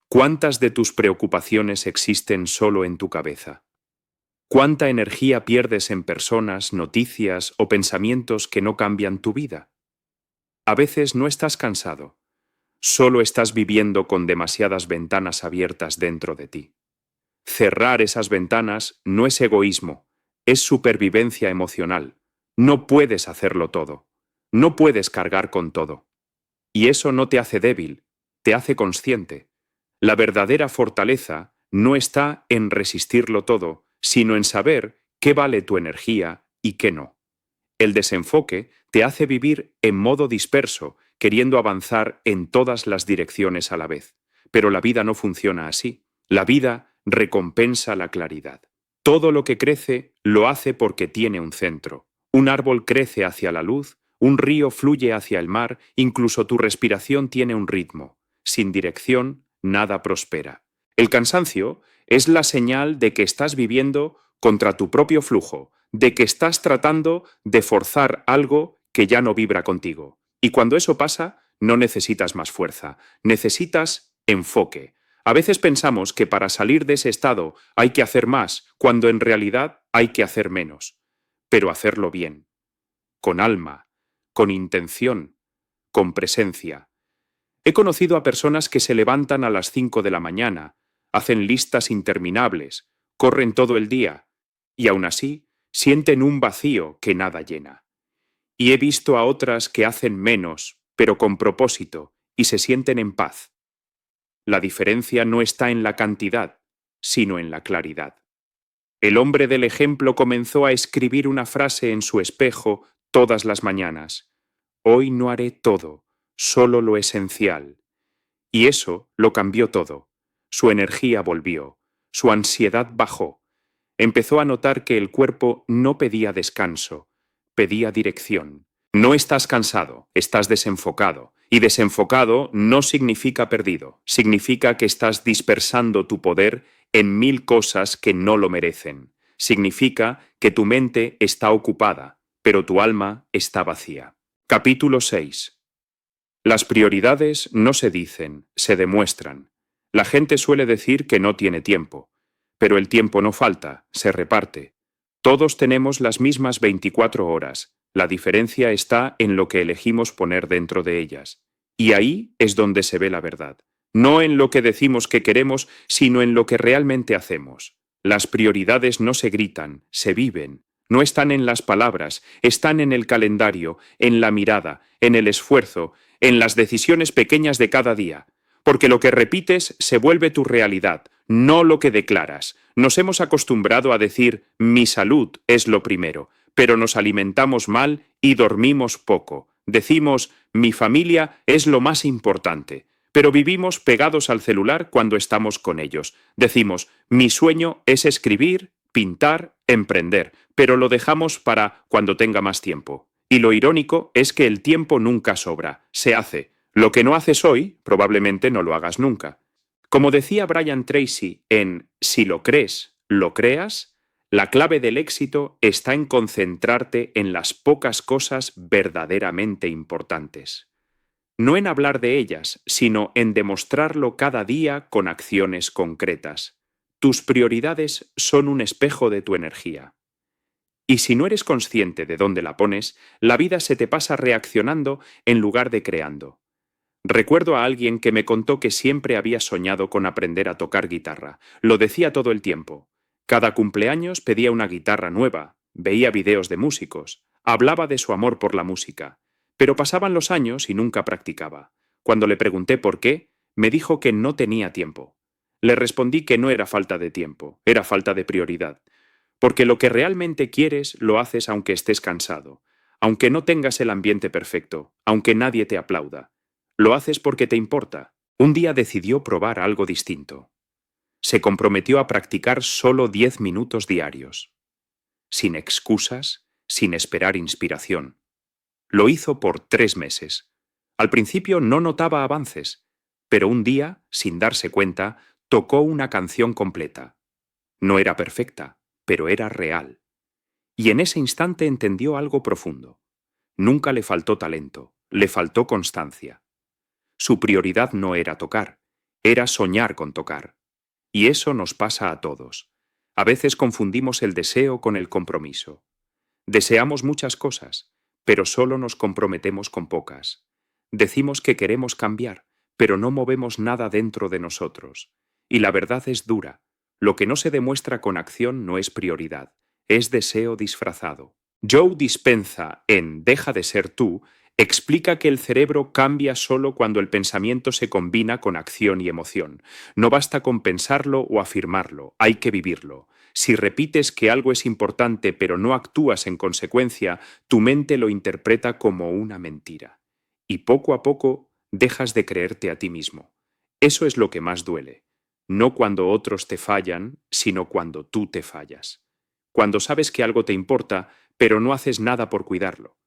¿Cuántas de tus preocupaciones existen solo en tu cabeza? ¿Cuánta energía pierdes en personas, noticias o pensamientos que no cambian tu vida? A veces no estás cansado, solo estás viviendo con demasiadas ventanas abiertas dentro de ti. Cerrar esas ventanas no es egoísmo, es supervivencia emocional. No puedes hacerlo todo, no puedes cargar con todo. Y eso no te hace débil, te hace consciente. La verdadera fortaleza no está en resistirlo todo, sino en saber qué vale tu energía y qué no. El desenfoque te hace vivir en modo disperso, queriendo avanzar en todas las direcciones a la vez. Pero la vida no funciona así. La vida recompensa la claridad. Todo lo que crece lo hace porque tiene un centro. Un árbol crece hacia la luz, un río fluye hacia el mar, incluso tu respiración tiene un ritmo. Sin dirección, nada prospera. El cansancio es la señal de que estás viviendo contra tu propio flujo, de que estás tratando de forzar algo que ya no vibra contigo. Y cuando eso pasa, no necesitas más fuerza, necesitas enfoque. A veces pensamos que para salir de ese estado hay que hacer más, cuando en realidad hay que hacer menos. Pero hacerlo bien, con alma, con intención, con presencia. He conocido a personas que se levantan a las 5 de la mañana, hacen listas interminables, corren todo el día, y aún así sienten un vacío que nada llena. Y he visto a otras que hacen menos, pero con propósito, y se sienten en paz. La diferencia no está en la cantidad, sino en la claridad. El hombre del ejemplo comenzó a escribir una frase en su espejo todas las mañanas. Hoy no haré todo, solo lo esencial. Y eso lo cambió todo. Su energía volvió, su ansiedad bajó. Empezó a notar que el cuerpo no pedía descanso, pedía dirección. No estás cansado, estás desenfocado. Y desenfocado no significa perdido, significa que estás dispersando tu poder en 1000 cosas que no lo merecen. Significa que tu mente está ocupada, pero tu alma está vacía. Capítulo 6. Las prioridades no se dicen, se demuestran. La gente suele decir que no tiene tiempo, pero el tiempo no falta, se reparte. Todos tenemos las mismas 24 horas, la diferencia está en lo que elegimos poner dentro de ellas. Y ahí es donde se ve la verdad. No en lo que decimos que queremos, sino en lo que realmente hacemos. Las prioridades no se gritan, se viven. No están en las palabras, están en el calendario, en la mirada, en el esfuerzo, en las decisiones pequeñas de cada día. Porque lo que repites se vuelve tu realidad, no lo que declaras. Nos hemos acostumbrado a decir mi salud es lo primero, pero nos alimentamos mal y dormimos poco. Decimos mi familia es lo más importante, pero vivimos pegados al celular cuando estamos con ellos. Decimos mi sueño es escribir, pintar, emprender, pero lo dejamos para cuando tenga más tiempo. Y lo irónico es que el tiempo nunca sobra, se hace. Lo que no haces hoy, probablemente no lo hagas nunca. Como decía Brian Tracy en Si lo crees, lo creas, la clave del éxito está en concentrarte en las pocas cosas verdaderamente importantes. No en hablar de ellas, sino en demostrarlo cada día con acciones concretas. Tus prioridades son un espejo de tu energía. Y si no eres consciente de dónde la pones, la vida se te pasa reaccionando en lugar de creando. Recuerdo a alguien que me contó que siempre había soñado con aprender a tocar guitarra. Lo decía todo el tiempo. Cada cumpleaños pedía una guitarra nueva, veía videos de músicos, hablaba de su amor por la música. Pero pasaban los años y nunca practicaba. Cuando le pregunté por qué, me dijo que no tenía tiempo. Le respondí que no era falta de tiempo, era falta de prioridad. Porque lo que realmente quieres lo haces aunque estés cansado, aunque no tengas el ambiente perfecto, aunque nadie te aplauda. Lo haces porque te importa. Un día decidió probar algo distinto. Se comprometió a practicar solo 10 minutos diarios, sin excusas, sin esperar inspiración. Lo hizo por 3 meses. Al principio no notaba avances, pero un día, sin darse cuenta, tocó una canción completa. No era perfecta, pero era real. Y en ese instante entendió algo profundo. Nunca le faltó talento, le faltó constancia. Su prioridad no era tocar, era soñar con tocar. Y eso nos pasa a todos. A veces confundimos el deseo con el compromiso. Deseamos muchas cosas, pero solo nos comprometemos con pocas. Decimos que queremos cambiar, pero no movemos nada dentro de nosotros. Y la verdad es dura. Lo que no se demuestra con acción no es prioridad, es deseo disfrazado. Joe Dispenza, en Deja de ser tú, explica que el cerebro cambia solo cuando el pensamiento se combina con acción y emoción. No basta con pensarlo o afirmarlo, hay que vivirlo. Si repites que algo es importante pero no actúas en consecuencia, tu mente lo interpreta como una mentira. Y poco a poco dejas de creerte a ti mismo. Eso es lo que más duele. No cuando otros te fallan, sino cuando tú te fallas. Cuando sabes que algo te importa, pero no haces nada por cuidarlo.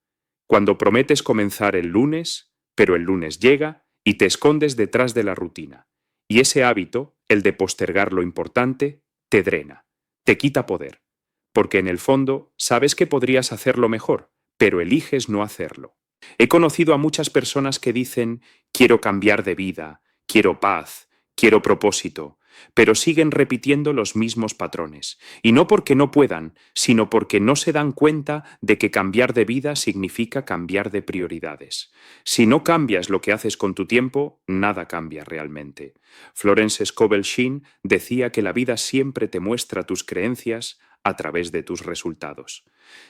Cuando prometes comenzar el lunes, pero el lunes llega y te escondes detrás de la rutina. Y ese hábito, el de postergar lo importante, te drena, te quita poder. Porque en el fondo sabes que podrías hacerlo mejor, pero eliges no hacerlo. He conocido a muchas personas que dicen, quiero cambiar de vida, quiero paz, quiero propósito, pero siguen repitiendo los mismos patrones. Y no porque no puedan, sino porque no se dan cuenta de que cambiar de vida significa cambiar de prioridades. Si no cambias lo que haces con tu tiempo, nada cambia realmente. Florence Scovel Shinn decía que la vida siempre te muestra tus creencias a través de tus resultados.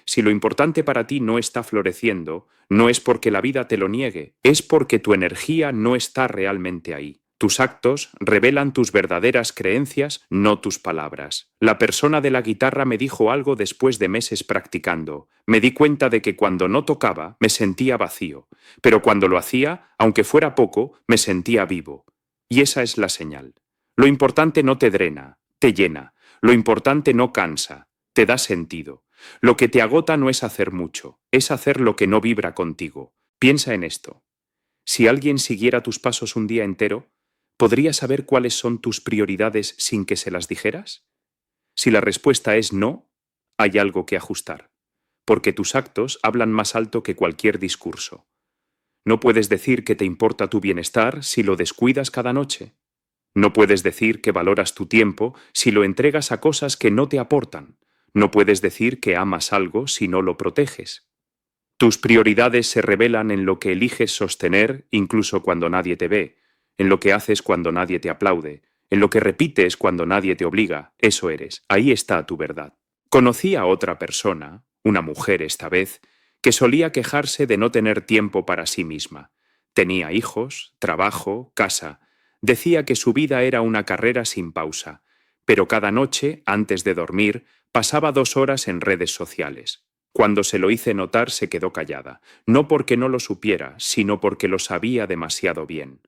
Si lo importante para ti no está floreciendo, no es porque la vida te lo niegue, es porque tu energía no está realmente ahí. Tus actos revelan tus verdaderas creencias, no tus palabras. La persona de la guitarra me dijo algo después de meses practicando. Me di cuenta de que cuando no tocaba me sentía vacío, pero cuando lo hacía, aunque fuera poco, me sentía vivo. Y esa es la señal. Lo importante no te drena, te llena. Lo importante no cansa, te da sentido. Lo que te agota no es hacer mucho, es hacer lo que no vibra contigo. Piensa en esto. Si alguien siguiera tus pasos un día entero, ¿podrías saber cuáles son tus prioridades sin que se las dijeras? Si la respuesta es no, hay algo que ajustar, porque tus actos hablan más alto que cualquier discurso. No puedes decir que te importa tu bienestar si lo descuidas cada noche. No puedes decir que valoras tu tiempo si lo entregas a cosas que no te aportan. No puedes decir que amas algo si no lo proteges. Tus prioridades se revelan en lo que eliges sostener incluso cuando nadie te ve, en lo que haces cuando nadie te aplaude, en lo que repites cuando nadie te obliga. Eso eres. Ahí está tu verdad. Conocí a otra persona, una mujer esta vez, que solía quejarse de no tener tiempo para sí misma. Tenía hijos, trabajo, casa. Decía que su vida era una carrera sin pausa, pero cada noche, antes de dormir, pasaba 2 horas en redes sociales. Cuando se lo hice notar se quedó callada, no porque no lo supiera, sino porque lo sabía demasiado bien.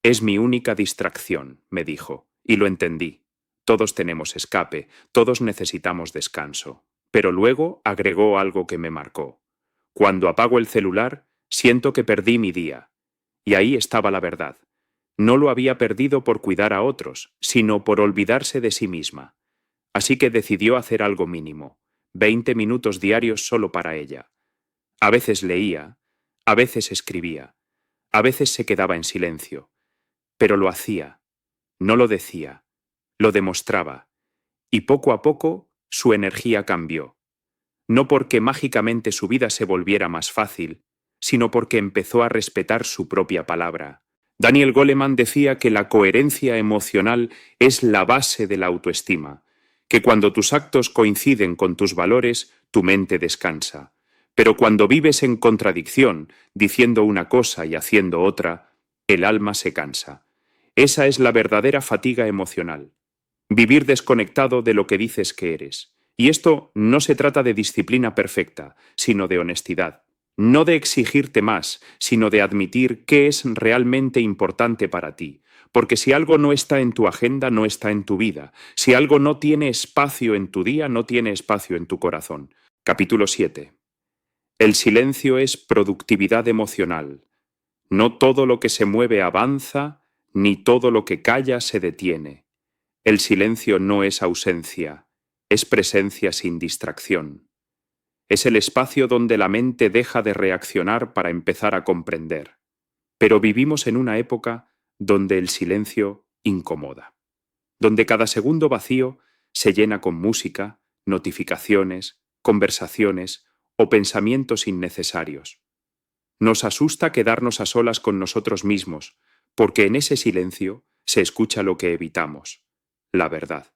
Es mi única distracción, me dijo, y lo entendí. Todos tenemos escape, todos necesitamos descanso. Pero luego agregó algo que me marcó. Cuando apago el celular, siento que perdí mi día. Y ahí estaba la verdad. No lo había perdido por cuidar a otros, sino por olvidarse de sí misma. Así que decidió hacer algo mínimo, 20 minutos diarios solo para ella. A veces leía, a veces escribía, a veces se quedaba en silencio, pero lo hacía, no lo decía, lo demostraba, y poco a poco su energía cambió. No porque mágicamente su vida se volviera más fácil, sino porque empezó a respetar su propia palabra. Daniel Goleman decía que la coherencia emocional es la base de la autoestima, que cuando tus actos coinciden con tus valores, tu mente descansa. Pero cuando vives en contradicción, diciendo una cosa y haciendo otra, el alma se cansa. Esa es la verdadera fatiga emocional. Vivir desconectado de lo que dices que eres. Y esto no se trata de disciplina perfecta, sino de honestidad. No de exigirte más, sino de admitir qué es realmente importante para ti. Porque si algo no está en tu agenda, no está en tu vida. Si algo no tiene espacio en tu día, no tiene espacio en tu corazón. Capítulo 7. El silencio es productividad emocional. No todo lo que se mueve avanza, ni todo lo que calla se detiene. El silencio no es ausencia, es presencia sin distracción. Es el espacio donde la mente deja de reaccionar para empezar a comprender. Pero vivimos en una época donde el silencio incomoda, donde cada segundo vacío se llena con música, notificaciones, conversaciones o pensamientos innecesarios. Nos asusta quedarnos a solas con nosotros mismos, porque en ese silencio se escucha lo que evitamos, la verdad.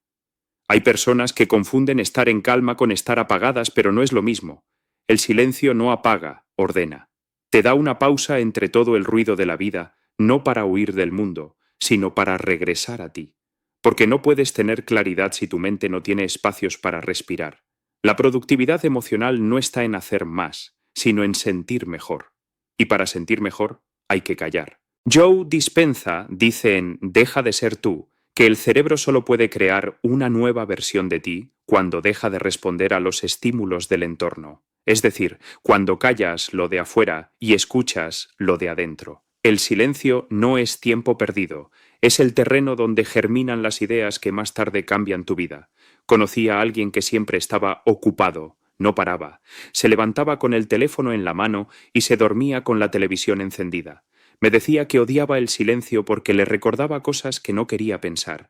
Hay personas que confunden estar en calma con estar apagadas, pero no es lo mismo. El silencio no apaga, ordena. Te da una pausa entre todo el ruido de la vida, no para huir del mundo, sino para regresar a ti. Porque no puedes tener claridad si tu mente no tiene espacios para respirar. La productividad emocional no está en hacer más, sino en sentir mejor. Y para sentir mejor, hay que callar. Joe Dispenza dice en Deja de ser tú, que el cerebro solo puede crear una nueva versión de ti cuando deja de responder a los estímulos del entorno, es decir, cuando callas lo de afuera y escuchas lo de adentro. El silencio no es tiempo perdido, es el terreno donde germinan las ideas que más tarde cambian tu vida. Conocí a alguien que siempre estaba ocupado, no paraba, se levantaba con el teléfono en la mano y se dormía con la televisión encendida. Me decía que odiaba el silencio porque le recordaba cosas que no quería pensar.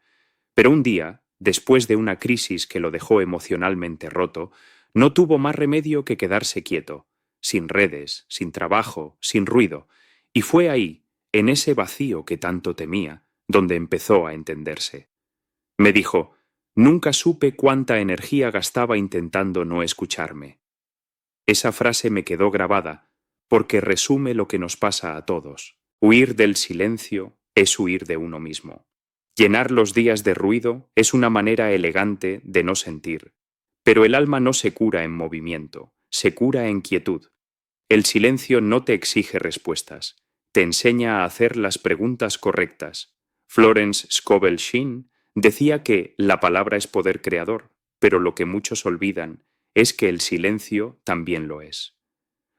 Pero un día, después de una crisis que lo dejó emocionalmente roto, no tuvo más remedio que quedarse quieto, sin redes, sin trabajo, sin ruido, y fue ahí, en ese vacío que tanto temía, donde empezó a entenderse. Me dijo, nunca supe cuánta energía gastaba intentando no escucharme. Esa frase me quedó grabada, porque resume lo que nos pasa a todos. Huir del silencio es huir de uno mismo. Llenar los días de ruido es una manera elegante de no sentir. Pero el alma no se cura en movimiento, se cura en quietud. El silencio no te exige respuestas, te enseña a hacer las preguntas correctas. Florence Scovel Shinn decía que la palabra es poder creador, pero lo que muchos olvidan es que el silencio también lo es.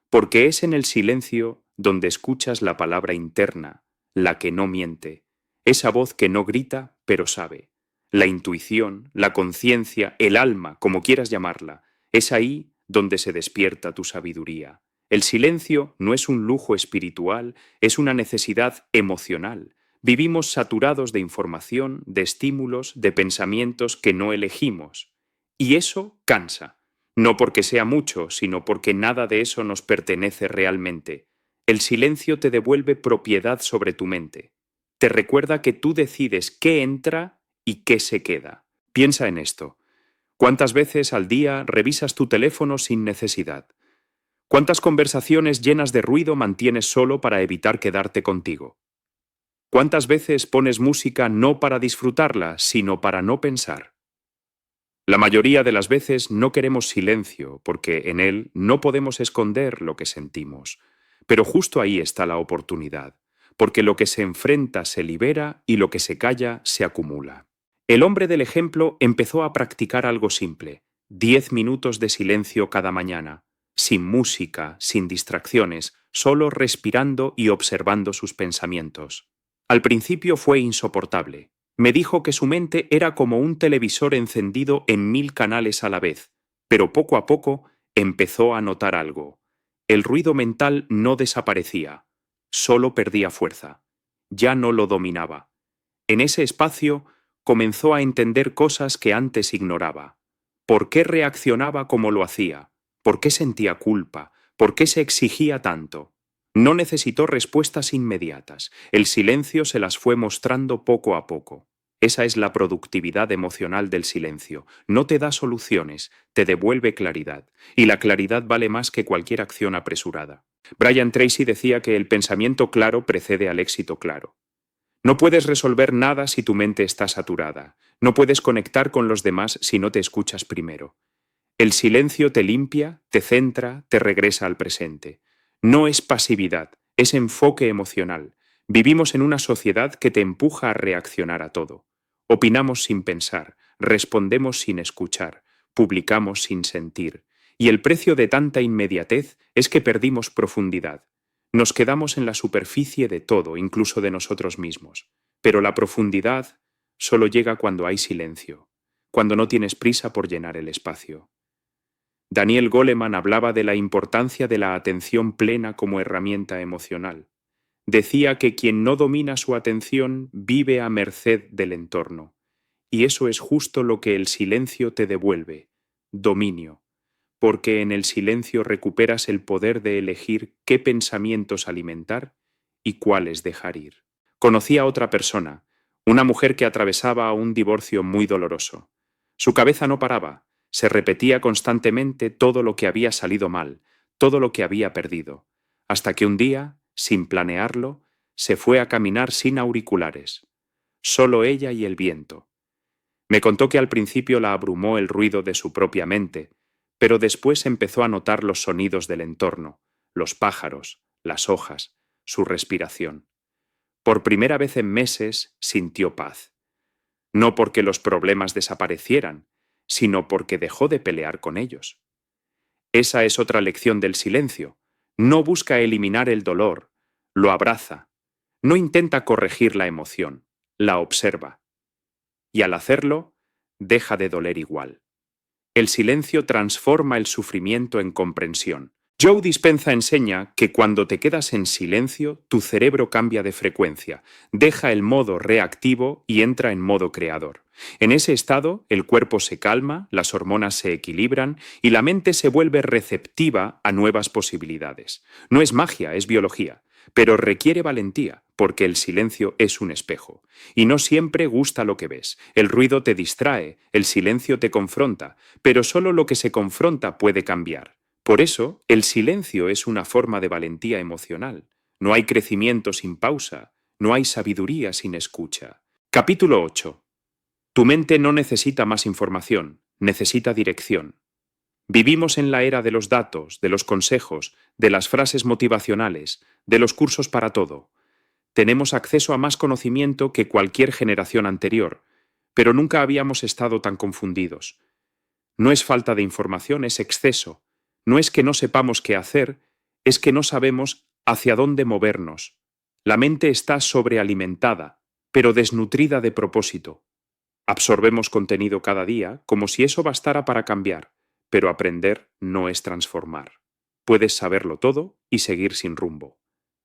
Porque es en el silencio donde escuchas la palabra interna, la que no miente, esa voz que no grita, pero sabe. La intuición, la conciencia, el alma, como quieras llamarla, es ahí donde se despierta tu sabiduría. El silencio no es un lujo espiritual, es una necesidad emocional. Vivimos saturados de información, de estímulos, de pensamientos que no elegimos. Y eso cansa. No porque sea mucho, sino porque nada de eso nos pertenece realmente. El silencio te devuelve propiedad sobre tu mente. Te recuerda que tú decides qué entra y qué se queda. Piensa en esto. ¿Cuántas veces al día revisas tu teléfono sin necesidad? ¿Cuántas conversaciones llenas de ruido mantienes solo para evitar quedarte contigo? ¿Cuántas veces pones música no para disfrutarla, sino para no pensar? La mayoría de las veces no queremos silencio, porque en él no podemos esconder lo que sentimos. Pero justo ahí está la oportunidad, porque lo que se enfrenta se libera y lo que se calla se acumula. El hombre del ejemplo empezó a practicar algo simple, 10 minutos de silencio cada mañana, sin música, sin distracciones, solo respirando y observando sus pensamientos. Al principio fue insoportable. Me dijo que su mente era como un televisor encendido en 1000 canales a la vez, pero poco a poco empezó a notar algo. El ruido mental no desaparecía, solo perdía fuerza. Ya no lo dominaba. En ese espacio comenzó a entender cosas que antes ignoraba. ¿Por qué reaccionaba como lo hacía? ¿Por qué sentía culpa? ¿Por qué se exigía tanto? No necesitó respuestas inmediatas. El silencio se las fue mostrando poco a poco. Esa es la productividad emocional del silencio. No te da soluciones, te devuelve claridad. Y la claridad vale más que cualquier acción apresurada. Brian Tracy decía que el pensamiento claro precede al éxito claro. No puedes resolver nada si tu mente está saturada. No puedes conectar con los demás si no te escuchas primero. El silencio te limpia, te centra, te regresa al presente. No es pasividad, es enfoque emocional. Vivimos en una sociedad que te empuja a reaccionar a todo. Opinamos sin pensar, respondemos sin escuchar, publicamos sin sentir. Y el precio de tanta inmediatez es que perdimos profundidad. Nos quedamos en la superficie de todo, incluso de nosotros mismos. Pero la profundidad solo llega cuando hay silencio, cuando no tienes prisa por llenar el espacio. Daniel Goleman hablaba de la importancia de la atención plena como herramienta emocional. Decía que quien no domina su atención vive a merced del entorno. Y eso es justo lo que el silencio te devuelve, dominio, porque en el silencio recuperas el poder de elegir qué pensamientos alimentar y cuáles dejar ir. Conocí a otra persona, una mujer que atravesaba un divorcio muy doloroso. Su cabeza no paraba, se repetía constantemente todo lo que había salido mal, todo lo que había perdido, hasta que un día, sin planearlo, se fue a caminar sin auriculares, solo ella y el viento. Me contó que al principio la abrumó el ruido de su propia mente, pero después empezó a notar los sonidos del entorno, los pájaros, las hojas, su respiración. Por primera vez en meses sintió paz. No porque los problemas desaparecieran, sino porque dejó de pelear con ellos. Esa es otra lección del silencio. No busca eliminar el dolor, lo abraza. No intenta corregir la emoción, la observa. Y al hacerlo, deja de doler igual. El silencio transforma el sufrimiento en comprensión. Joe Dispenza enseña que cuando te quedas en silencio, tu cerebro cambia de frecuencia, deja el modo reactivo y entra en modo creador. En ese estado, el cuerpo se calma, las hormonas se equilibran y la mente se vuelve receptiva a nuevas posibilidades. No es magia, es biología, pero requiere valentía, porque el silencio es un espejo. Y no siempre gusta lo que ves. El ruido te distrae, el silencio te confronta, pero solo lo que se confronta puede cambiar. Por eso, el silencio es una forma de valentía emocional. No hay crecimiento sin pausa, no hay sabiduría sin escucha. Capítulo 8. Tu mente no necesita más información, necesita dirección. Vivimos en la era de los datos, de los consejos, de las frases motivacionales, de los cursos para todo. Tenemos acceso a más conocimiento que cualquier generación anterior, pero nunca habíamos estado tan confundidos. No es falta de información, es exceso. No es que no sepamos qué hacer, es que no sabemos hacia dónde movernos. La mente está sobrealimentada, pero desnutrida de propósito. Absorbemos contenido cada día como si eso bastara para cambiar, pero aprender no es transformar. Puedes saberlo todo y seguir sin rumbo.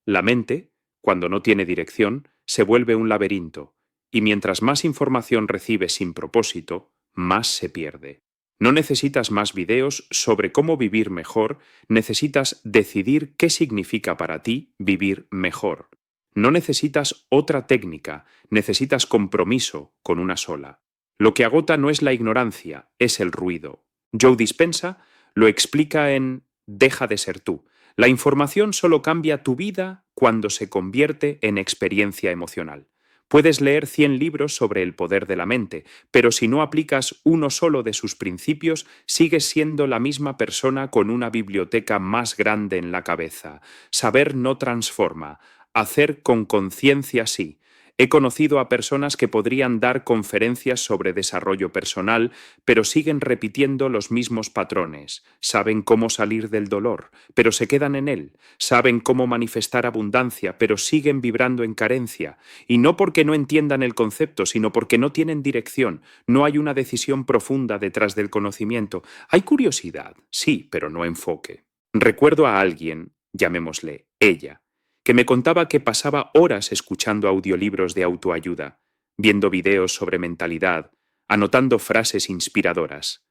La mente, cuando no tiene dirección, se vuelve un laberinto, y mientras más información recibes sin propósito, más se pierde. No necesitas más videos sobre cómo vivir mejor, necesitas decidir qué significa para ti vivir mejor. No necesitas otra técnica, necesitas compromiso con una sola. Lo que agota no es la ignorancia, es el ruido. Joe Dispenza lo explica en Deja de ser tú. La información solo cambia tu vida cuando se convierte en experiencia emocional. Puedes leer 100 libros sobre el poder de la mente, pero si no aplicas uno solo de sus principios, sigues siendo la misma persona con una biblioteca más grande en la cabeza. Saber no transforma, hacer con conciencia sí. He conocido a personas que podrían dar conferencias sobre desarrollo personal, pero siguen repitiendo los mismos patrones. Saben cómo salir del dolor, pero se quedan en él. Saben cómo manifestar abundancia, pero siguen vibrando en carencia. Y no porque no entiendan el concepto, sino porque no tienen dirección. No hay una decisión profunda detrás del conocimiento. Hay curiosidad, sí, pero no enfoque. Recuerdo a alguien, llamémosle ella, que me contaba que pasaba horas escuchando audiolibros de autoayuda, viendo videos sobre mentalidad, anotando frases inspiradoras.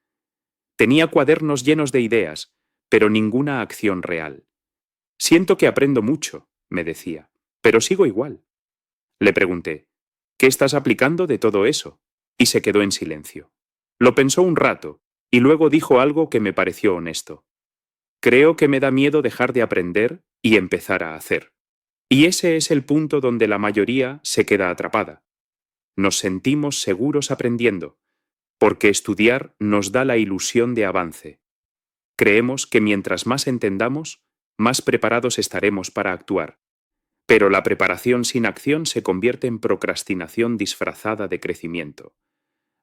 Tenía cuadernos llenos de ideas, pero ninguna acción real. Siento que aprendo mucho, me decía, pero sigo igual. Le pregunté, ¿Qué estás aplicando de todo eso? Y se quedó en silencio. Lo pensó un rato, y luego dijo algo que me pareció honesto. Creo que me da miedo dejar de aprender y empezar a hacer. Y ese es el punto donde la mayoría se queda atrapada. Nos sentimos seguros aprendiendo, porque estudiar nos da la ilusión de avance. Creemos que mientras más entendamos, más preparados estaremos para actuar. Pero la preparación sin acción se convierte en procrastinación disfrazada de crecimiento.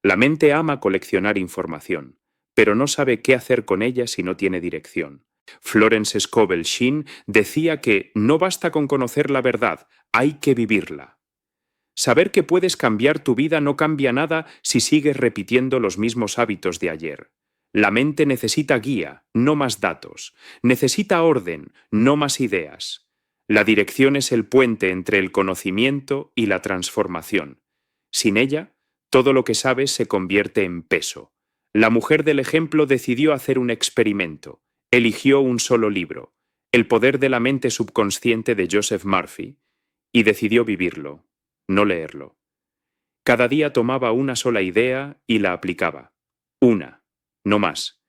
La mente ama coleccionar información, pero no sabe qué hacer con ella si no tiene dirección. Florence Scovel Shinn decía que no basta con conocer la verdad, hay que vivirla. Saber que puedes cambiar tu vida no cambia nada si sigues repitiendo los mismos hábitos de ayer. La mente necesita guía, no más datos. Necesita orden, no más ideas. La dirección es el puente entre el conocimiento y la transformación. Sin ella, todo lo que sabes se convierte en peso. La mujer del ejemplo decidió hacer un experimento. Eligió un solo libro, El poder de la mente subconsciente de Joseph Murphy, y decidió vivirlo, no leerlo. Cada día tomaba una sola idea y la aplicaba. Una, no más.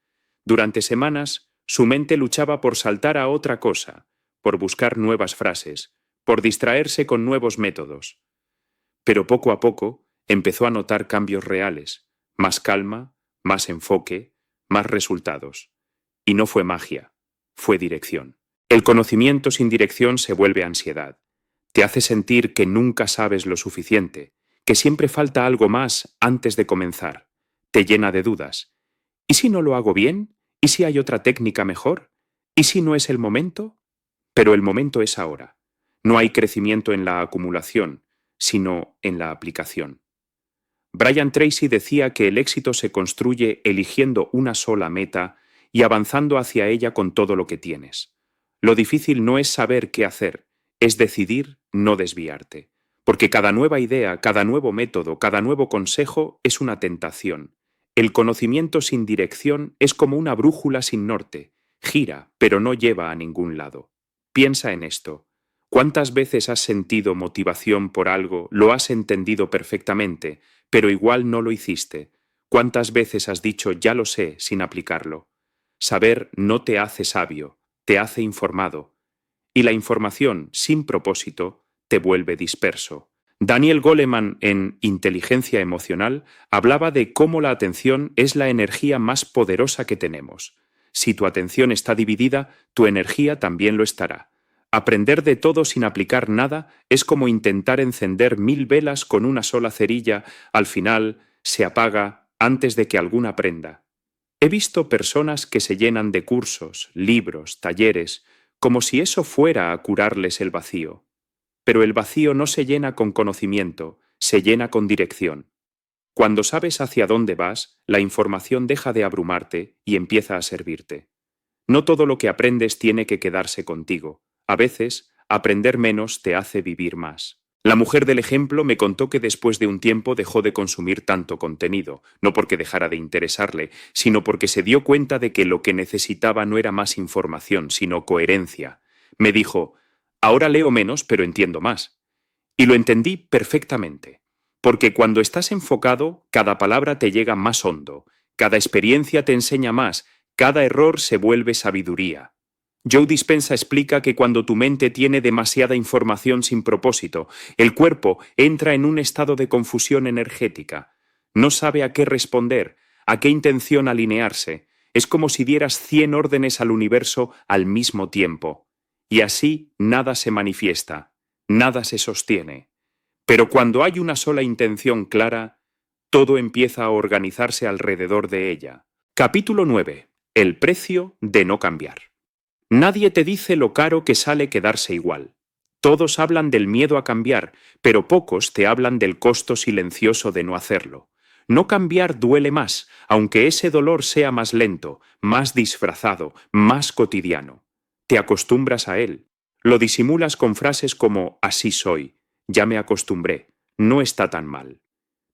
Durante semanas, su mente luchaba por saltar a otra cosa, por buscar nuevas frases, por distraerse con nuevos métodos. Pero poco a poco empezó a notar cambios reales, más calma, más enfoque, más resultados. Y no fue magia, fue dirección. El conocimiento sin dirección se vuelve ansiedad. Te hace sentir que nunca sabes lo suficiente, que siempre falta algo más antes de comenzar. Te llena de dudas. ¿Y si no lo hago bien? ¿Y si hay otra técnica mejor? ¿Y si no es el momento? Pero el momento es ahora. No hay crecimiento en la acumulación, sino en la aplicación. Brian Tracy decía que el éxito se construye eligiendo una sola meta y avanzando hacia ella con todo lo que tienes. Lo difícil no es saber qué hacer, es decidir no desviarte. Porque cada nueva idea, cada nuevo método, cada nuevo consejo es una tentación. El conocimiento sin dirección es como una brújula sin norte. Gira, pero no lleva a ningún lado. Piensa en esto. ¿Cuántas veces has sentido motivación por algo, lo has entendido perfectamente, pero igual no lo hiciste? ¿Cuántas veces has dicho ya lo sé sin aplicarlo? Saber no te hace sabio, te hace informado. Y la información sin propósito te vuelve disperso. Daniel Goleman, en Inteligencia Emocional, hablaba de cómo la atención es la energía más poderosa que tenemos. Si tu atención está dividida, tu energía también lo estará. Aprender de todo sin aplicar nada es como intentar encender 1000 velas con una sola cerilla, al final se apaga antes de que alguna prenda. He visto personas que se llenan de cursos, libros, talleres, como si eso fuera a curarles el vacío. Pero el vacío no se llena con conocimiento, se llena con dirección. Cuando sabes hacia dónde vas, la información deja de abrumarte y empieza a servirte. No todo lo que aprendes tiene que quedarse contigo. A veces, aprender menos te hace vivir más. La mujer del ejemplo me contó que después de un tiempo dejó de consumir tanto contenido, no porque dejara de interesarle, sino porque se dio cuenta de que lo que necesitaba no era más información, sino coherencia. Me dijo, ahora leo menos, pero entiendo más. Y lo entendí perfectamente. Porque cuando estás enfocado, cada palabra te llega más hondo, cada experiencia te enseña más, cada error se vuelve sabiduría. Joe Dispenza explica que cuando tu mente tiene demasiada información sin propósito, el cuerpo entra en un estado de confusión energética. No sabe a qué responder, a qué intención alinearse. Es como si dieras 100 órdenes al universo al mismo tiempo. Y así nada se manifiesta, nada se sostiene. Pero cuando hay una sola intención clara, todo empieza a organizarse alrededor de ella. Capítulo 9. El precio de no cambiar. Nadie te dice lo caro que sale quedarse igual. Todos hablan del miedo a cambiar, pero pocos te hablan del costo silencioso de no hacerlo. No cambiar duele más, aunque ese dolor sea más lento, más disfrazado, más cotidiano. Te acostumbras a él. Lo disimulas con frases como así soy, ya me acostumbré, no está tan mal.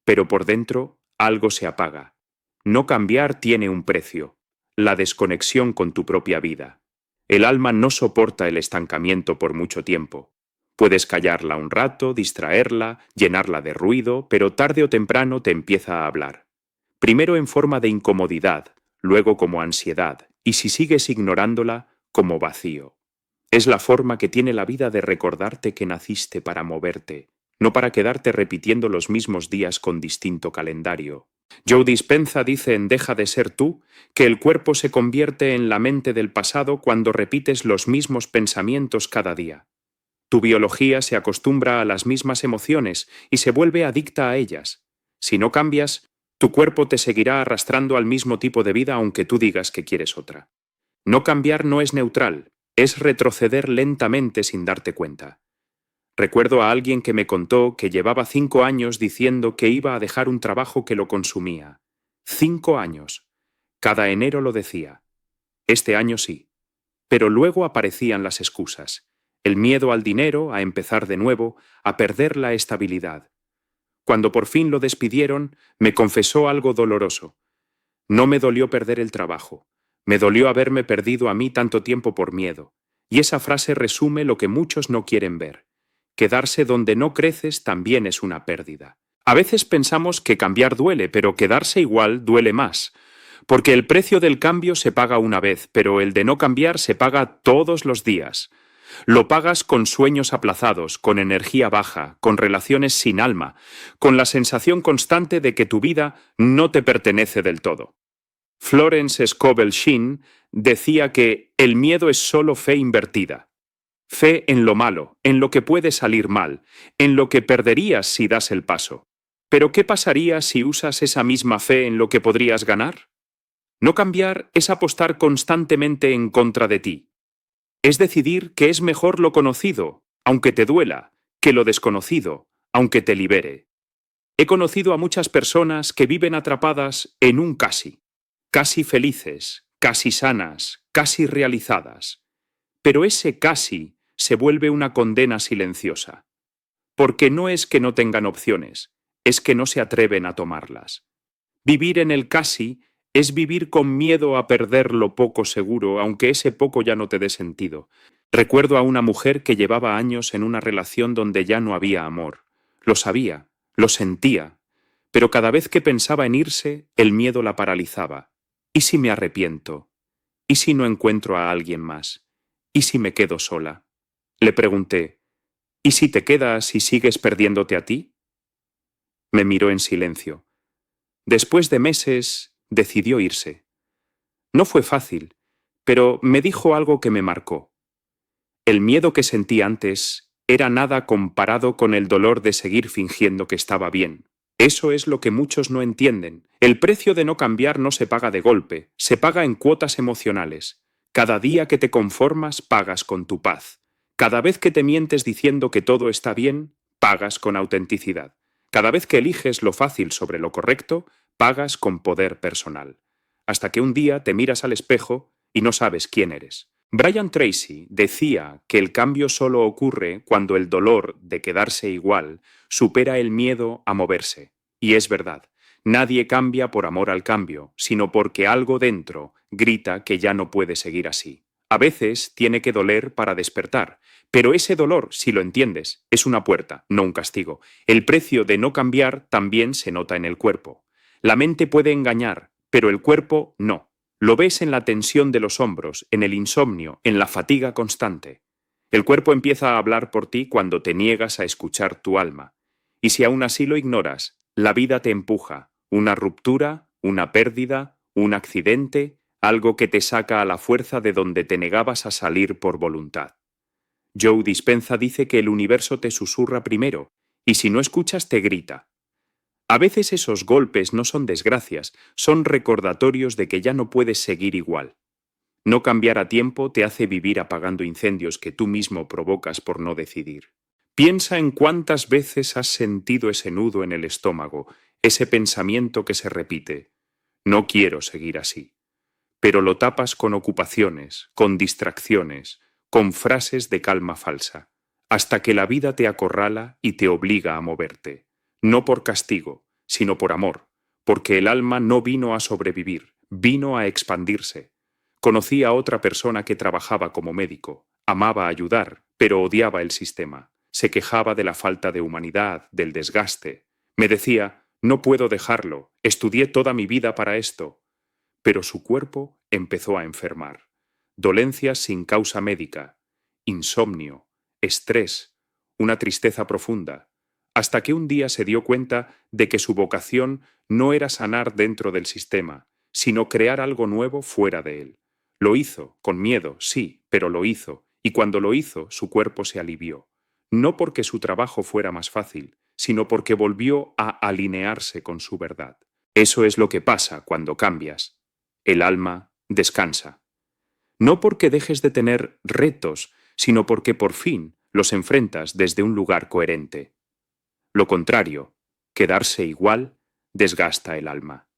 Pero por dentro algo se apaga. No cambiar tiene un precio, la desconexión con tu propia vida. El alma no soporta el estancamiento por mucho tiempo. Puedes callarla un rato, distraerla, llenarla de ruido, pero tarde o temprano te empieza a hablar. Primero en forma de incomodidad, luego como ansiedad, y si sigues ignorándola, como vacío. Es la forma que tiene la vida de recordarte que naciste para moverte, no para quedarte repitiendo los mismos días con distinto calendario. Joe Dispenza dice en Deja de ser tú que el cuerpo se convierte en la mente del pasado cuando repites los mismos pensamientos cada día. Tu biología se acostumbra a las mismas emociones y se vuelve adicta a ellas. Si no cambias, tu cuerpo te seguirá arrastrando al mismo tipo de vida aunque tú digas que quieres otra. No cambiar no es neutral, es retroceder lentamente sin darte cuenta. Recuerdo a alguien que me contó que llevaba 5 años diciendo que iba a dejar un trabajo que lo consumía. 5 años. Cada enero lo decía. Este año sí. Pero luego aparecían las excusas. El miedo al dinero, a empezar de nuevo, a perder la estabilidad. Cuando por fin lo despidieron, me confesó algo doloroso. No me dolió perder el trabajo. Me dolió haberme perdido a mí tanto tiempo por miedo. Y esa frase resume lo que muchos no quieren ver. Quedarse donde no creces también es una pérdida. A veces pensamos que cambiar duele, pero quedarse igual duele más. Porque el precio del cambio se paga una vez, pero el de no cambiar se paga todos los días. Lo pagas con sueños aplazados, con energía baja, con relaciones sin alma, con la sensación constante de que tu vida no te pertenece del todo. Florence Scovel Shinn decía que el miedo es solo fe invertida. Fe en lo malo, en lo que puede salir mal, en lo que perderías si das el paso. Pero ¿qué pasaría si usas esa misma fe en lo que podrías ganar? No cambiar es apostar constantemente en contra de ti. Es decidir que es mejor lo conocido, aunque te duela, que lo desconocido, aunque te libere. He conocido a muchas personas que viven atrapadas en un casi. Casi felices, casi sanas, casi realizadas. Pero ese casi se vuelve una condena silenciosa. Porque no es que no tengan opciones, es que no se atreven a tomarlas. Vivir en el casi es vivir con miedo a perder lo poco seguro, aunque ese poco ya no te dé sentido. Recuerdo a una mujer que llevaba años en una relación donde ya no había amor. Lo sabía, lo sentía, pero cada vez que pensaba en irse, el miedo la paralizaba. ¿Y si me arrepiento? ¿Y si no encuentro a alguien más? ¿Y si me quedo sola? Le pregunté, ¿y si te quedas y sigues perdiéndote a ti? Me miró en silencio. Después de meses, decidió irse. No fue fácil, pero me dijo algo que me marcó. El miedo que sentí antes era nada comparado con el dolor de seguir fingiendo que estaba bien. Eso es lo que muchos no entienden. El precio de no cambiar no se paga de golpe, se paga en cuotas emocionales. Cada día que te conformas, pagas con tu paz. Cada vez que te mientes diciendo que todo está bien, pagas con autenticidad. Cada vez que eliges lo fácil sobre lo correcto, pagas con poder personal. Hasta que un día te miras al espejo y no sabes quién eres. Brian Tracy decía que el cambio solo ocurre cuando el dolor de quedarse igual supera el miedo a moverse. Y es verdad, nadie cambia por amor al cambio, sino porque algo dentro grita que ya no puede seguir así. A veces tiene que doler para despertar, pero ese dolor, si lo entiendes, es una puerta, no un castigo. El precio de no cambiar también se nota en el cuerpo. La mente puede engañar, pero el cuerpo no. Lo ves en la tensión de los hombros, en el insomnio, en la fatiga constante. El cuerpo empieza a hablar por ti cuando te niegas a escuchar tu alma. Y si aún así lo ignoras, la vida te empuja. Una ruptura, una pérdida, un accidente, algo que te saca a la fuerza de donde te negabas a salir por voluntad. Joe Dispenza dice que el universo te susurra primero, y si no escuchas te grita. A veces esos golpes no son desgracias, son recordatorios de que ya no puedes seguir igual. No cambiar a tiempo te hace vivir apagando incendios que tú mismo provocas por no decidir. Piensa en cuántas veces has sentido ese nudo en el estómago, ese pensamiento que se repite. No quiero seguir así. Pero lo tapas con ocupaciones, con distracciones, con frases de calma falsa, hasta que la vida te acorrala y te obliga a moverte. No por castigo, sino por amor, porque el alma no vino a sobrevivir, vino a expandirse. Conocí a otra persona que trabajaba como médico, amaba ayudar, pero odiaba el sistema. Se quejaba de la falta de humanidad, del desgaste. Me decía, no puedo dejarlo, estudié toda mi vida para esto. Pero su cuerpo empezó a enfermar. Dolencias sin causa médica, insomnio, estrés, una tristeza profunda, hasta que un día se dio cuenta de que su vocación no era sanar dentro del sistema, sino crear algo nuevo fuera de él. Lo hizo, con miedo, sí, pero lo hizo, y cuando lo hizo, su cuerpo se alivió. No porque su trabajo fuera más fácil, sino porque volvió a alinearse con su verdad. Eso es lo que pasa cuando cambias. El alma descansa. No porque dejes de tener retos, sino porque por fin los enfrentas desde un lugar coherente. Lo contrario, quedarse igual, desgasta el alma.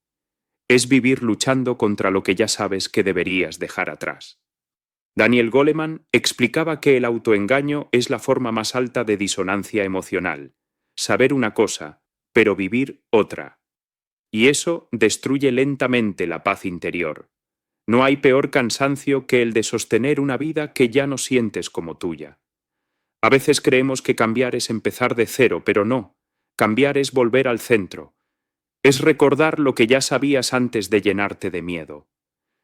Es vivir luchando contra lo que ya sabes que deberías dejar atrás. Daniel Goleman explicaba que el autoengaño es la forma más alta de disonancia emocional. Saber una cosa, pero vivir otra. Y eso destruye lentamente la paz interior. No hay peor cansancio que el de sostener una vida que ya no sientes como tuya. A veces creemos que cambiar es empezar de cero, pero no. Cambiar es volver al centro. Es recordar lo que ya sabías antes de llenarte de miedo.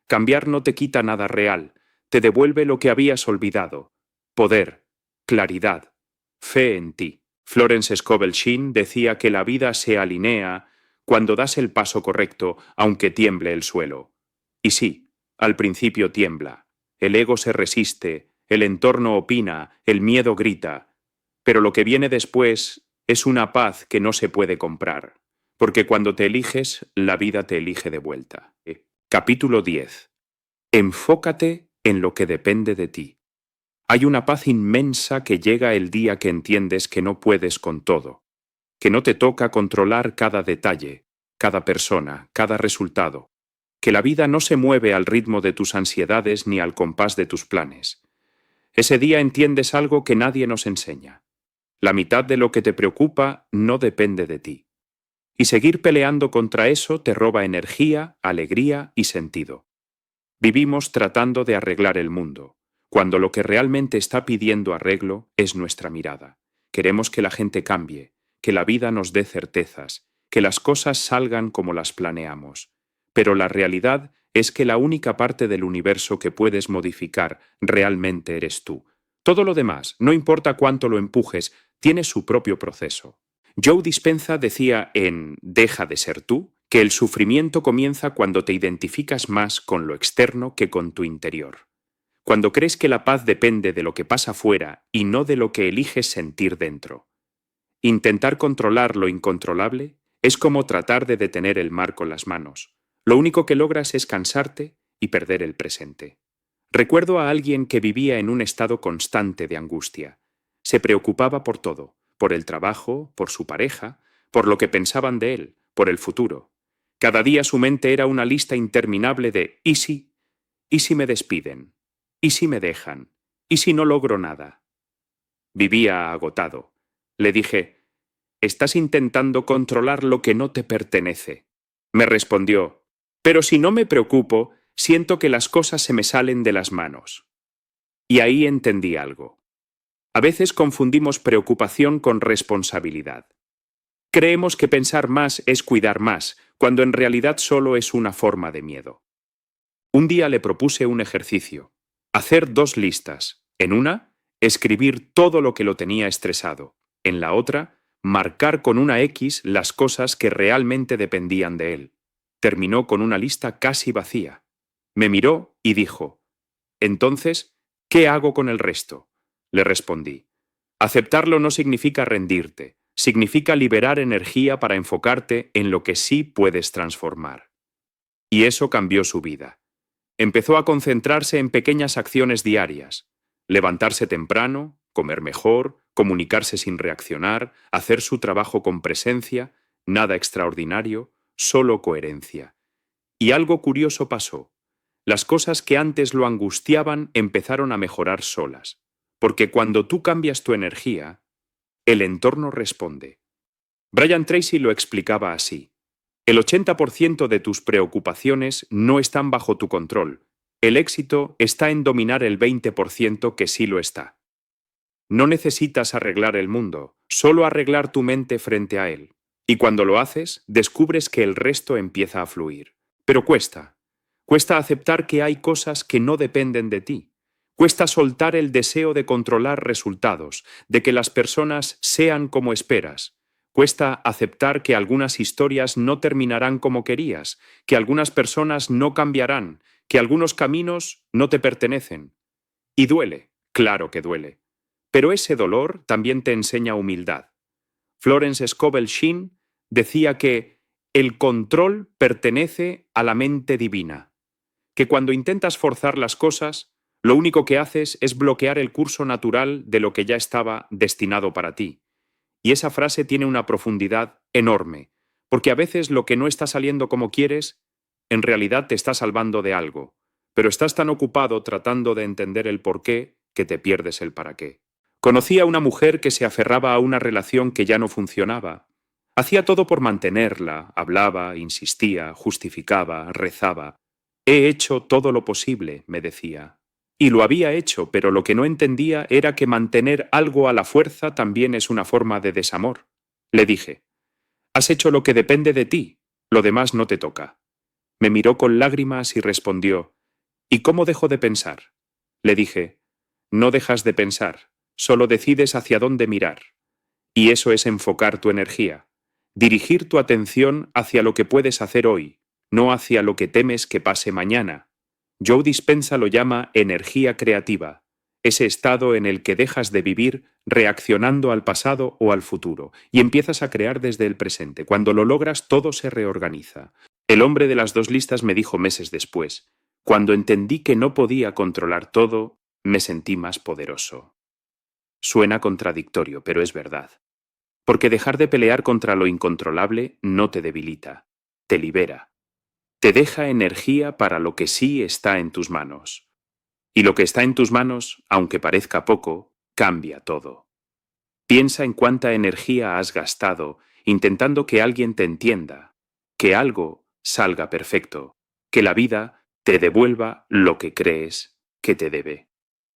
Cambiar no te quita nada real, te devuelve lo que habías olvidado. Poder, claridad, fe en ti. Florence Scovel Shinn decía que la vida se alinea cuando das el paso correcto, aunque tiemble el suelo. Y sí, al principio tiembla. El ego se resiste, el entorno opina, el miedo grita. Pero lo que viene después es una paz que no se puede comprar. Porque cuando te eliges, la vida te elige de vuelta. Capítulo 10. Enfócate en lo que depende de ti. Hay una paz inmensa que llega el día que entiendes que no puedes con todo, que no te toca controlar cada detalle, cada persona, cada resultado, que la vida no se mueve al ritmo de tus ansiedades ni al compás de tus planes. Ese día entiendes algo que nadie nos enseña. La mitad de lo que te preocupa no depende de ti. Y seguir peleando contra eso te roba energía, alegría y sentido. Vivimos tratando de arreglar el mundo, cuando lo que realmente está pidiendo arreglo es nuestra mirada. Queremos que la gente cambie, que la vida nos dé certezas, que las cosas salgan como las planeamos. Pero la realidad es que la única parte del universo que puedes modificar realmente eres tú. Todo lo demás, no importa cuánto lo empujes, tiene su propio proceso. Joe Dispenza decía en Deja de ser tú que el sufrimiento comienza cuando te identificas más con lo externo que con tu interior. Cuando crees que la paz depende de lo que pasa fuera y no de lo que eliges sentir dentro. Intentar controlar lo incontrolable es como tratar de detener el mar con las manos. Lo único que logras es cansarte y perder el presente. Recuerdo a alguien que vivía en un estado constante de angustia. Se preocupaba por todo, por el trabajo, por su pareja, por lo que pensaban de él, por el futuro. Cada día su mente era una lista interminable de ¿y si? ¿Y si me despiden? ¿Y si me dejan? ¿Y si no logro nada? Vivía agotado. Le dije, «Estás intentando controlar lo que no te pertenece». Me respondió, «Pero si no me preocupo, siento que las cosas se me salen de las manos». Y ahí entendí algo. A veces confundimos preocupación con responsabilidad. Creemos que pensar más es cuidar más, cuando en realidad solo es una forma de miedo. Un día le propuse un ejercicio. Hacer 2 listas. En una, escribir todo lo que lo tenía estresado. En la otra, marcar con una X las cosas que realmente dependían de él. Terminó con una lista casi vacía. Me miró y dijo, «Entonces, ¿qué hago con el resto?». Le respondí, «Aceptarlo no significa rendirte, significa liberar energía para enfocarte en lo que sí puedes transformar». Y eso cambió su vida. Empezó a concentrarse en pequeñas acciones diarias. Levantarse temprano, comer mejor, comunicarse sin reaccionar, hacer su trabajo con presencia, nada extraordinario, solo coherencia. Y algo curioso pasó. Las cosas que antes lo angustiaban empezaron a mejorar solas. Porque cuando tú cambias tu energía, el entorno responde. Brian Tracy lo explicaba así. El 80% de tus preocupaciones no están bajo tu control. El éxito está en dominar el 20% que sí lo está. No necesitas arreglar el mundo, solo arreglar tu mente frente a él. Y cuando lo haces, descubres que el resto empieza a fluir. Pero cuesta. Cuesta aceptar que hay cosas que no dependen de ti. Cuesta soltar el deseo de controlar resultados, de que las personas sean como esperas. Cuesta aceptar que algunas historias no terminarán como querías, que algunas personas no cambiarán, que algunos caminos no te pertenecen. Y duele, claro que duele. Pero ese dolor también te enseña humildad. Florence Scovel Shinn decía que el control pertenece a la mente divina, que cuando intentas forzar las cosas, lo único que haces es bloquear el curso natural de lo que ya estaba destinado para ti. Y esa frase tiene una profundidad enorme, porque a veces lo que no está saliendo como quieres, en realidad te está salvando de algo, pero estás tan ocupado tratando de entender el por qué que te pierdes el para qué. Conocí a una mujer que se aferraba a una relación que ya no funcionaba. Hacía todo por mantenerla, hablaba, insistía, justificaba, rezaba. He hecho todo lo posible, me decía. Y lo había hecho, pero lo que no entendía era que mantener algo a la fuerza también es una forma de desamor. Le dije, has hecho lo que depende de ti, lo demás no te toca. Me miró con lágrimas y respondió, ¿y cómo dejo de pensar? Le dije, no dejas de pensar, solo decides hacia dónde mirar. Y eso es enfocar tu energía, dirigir tu atención hacia lo que puedes hacer hoy, no hacia lo que temes que pase mañana. Joe Dispenza lo llama energía creativa, ese estado en el que dejas de vivir reaccionando al pasado o al futuro y empiezas a crear desde el presente. Cuando lo logras, todo se reorganiza. El hombre de las dos listas me dijo meses después, cuando entendí que no podía controlar todo, me sentí más poderoso. Suena contradictorio, pero es verdad. Porque dejar de pelear contra lo incontrolable no te debilita, te libera. Te deja energía para lo que sí está en tus manos. Y lo que está en tus manos, aunque parezca poco, cambia todo. Piensa en cuánta energía has gastado intentando que alguien te entienda, que algo salga perfecto, que la vida te devuelva lo que crees que te debe.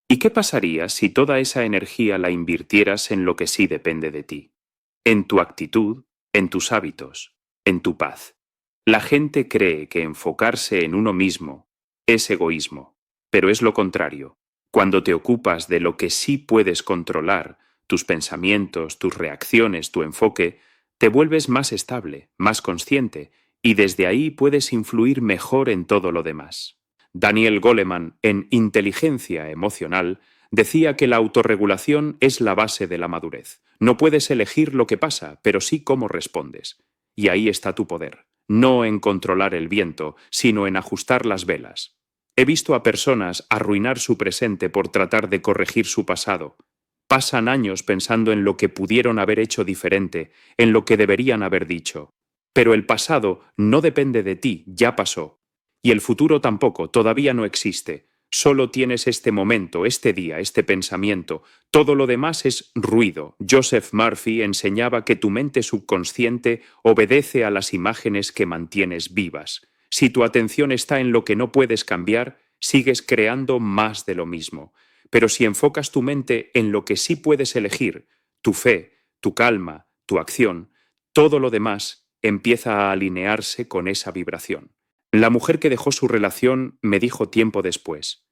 ¿Y qué pasaría si toda esa energía la invirtieras en lo que sí depende de ti? En tu actitud, en tus hábitos, en tu paz. La gente cree que enfocarse en uno mismo es egoísmo, pero es lo contrario. Cuando te ocupas de lo que sí puedes controlar, tus pensamientos, tus reacciones, tu enfoque, te vuelves más estable, más consciente, y desde ahí puedes influir mejor en todo lo demás. Daniel Goleman, en Inteligencia Emocional, decía que la autorregulación es la base de la madurez. No puedes elegir lo que pasa, pero sí cómo respondes. Y ahí está tu poder. No en controlar el viento, sino en ajustar las velas. He visto a personas arruinar su presente por tratar de corregir su pasado. Pasan años pensando en lo que pudieron haber hecho diferente, en lo que deberían haber dicho. Pero el pasado no depende de ti, ya pasó. Y el futuro tampoco, todavía no existe. Solo tienes este momento, este día, este pensamiento. Todo lo demás es ruido. Joseph Murphy enseñaba que tu mente subconsciente obedece a las imágenes que mantienes vivas. Si tu atención está en lo que no puedes cambiar, sigues creando más de lo mismo. Pero si enfocas tu mente en lo que sí puedes elegir, tu fe, tu calma, tu acción, todo lo demás empieza a alinearse con esa vibración. La mujer que dejó su relación me dijo tiempo después.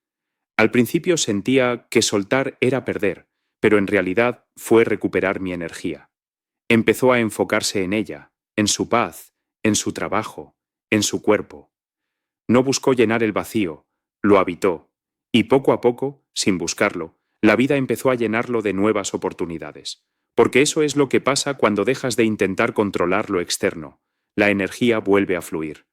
Al principio sentía que soltar era perder, pero en realidad fue recuperar mi energía. Empezó a enfocarse en ella, en su paz, en su trabajo, en su cuerpo. No buscó llenar el vacío, lo habitó, y poco a poco, sin buscarlo, la vida empezó a llenarlo de nuevas oportunidades. Porque eso es lo que pasa cuando dejas de intentar controlar lo externo. La energía vuelve a fluir.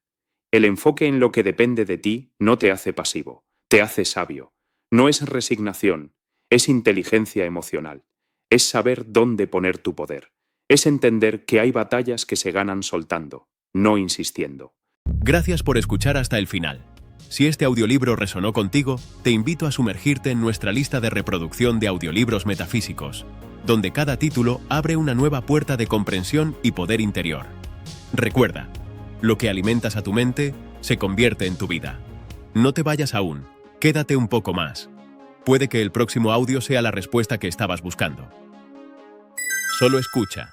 El enfoque en lo que depende de ti no te hace pasivo, te hace sabio. No es resignación, es inteligencia emocional. Es saber dónde poner tu poder. Es entender que hay batallas que se ganan soltando, no insistiendo. Gracias por escuchar hasta el final. Si este audiolibro resonó contigo, te invito a sumergirte en nuestra lista de reproducción de audiolibros metafísicos, donde cada título abre una nueva puerta de comprensión y poder interior. Recuerda, lo que alimentas a tu mente se convierte en tu vida. No te vayas aún, quédate un poco más. Puede que el próximo audio sea la respuesta que estabas buscando. Solo escucha.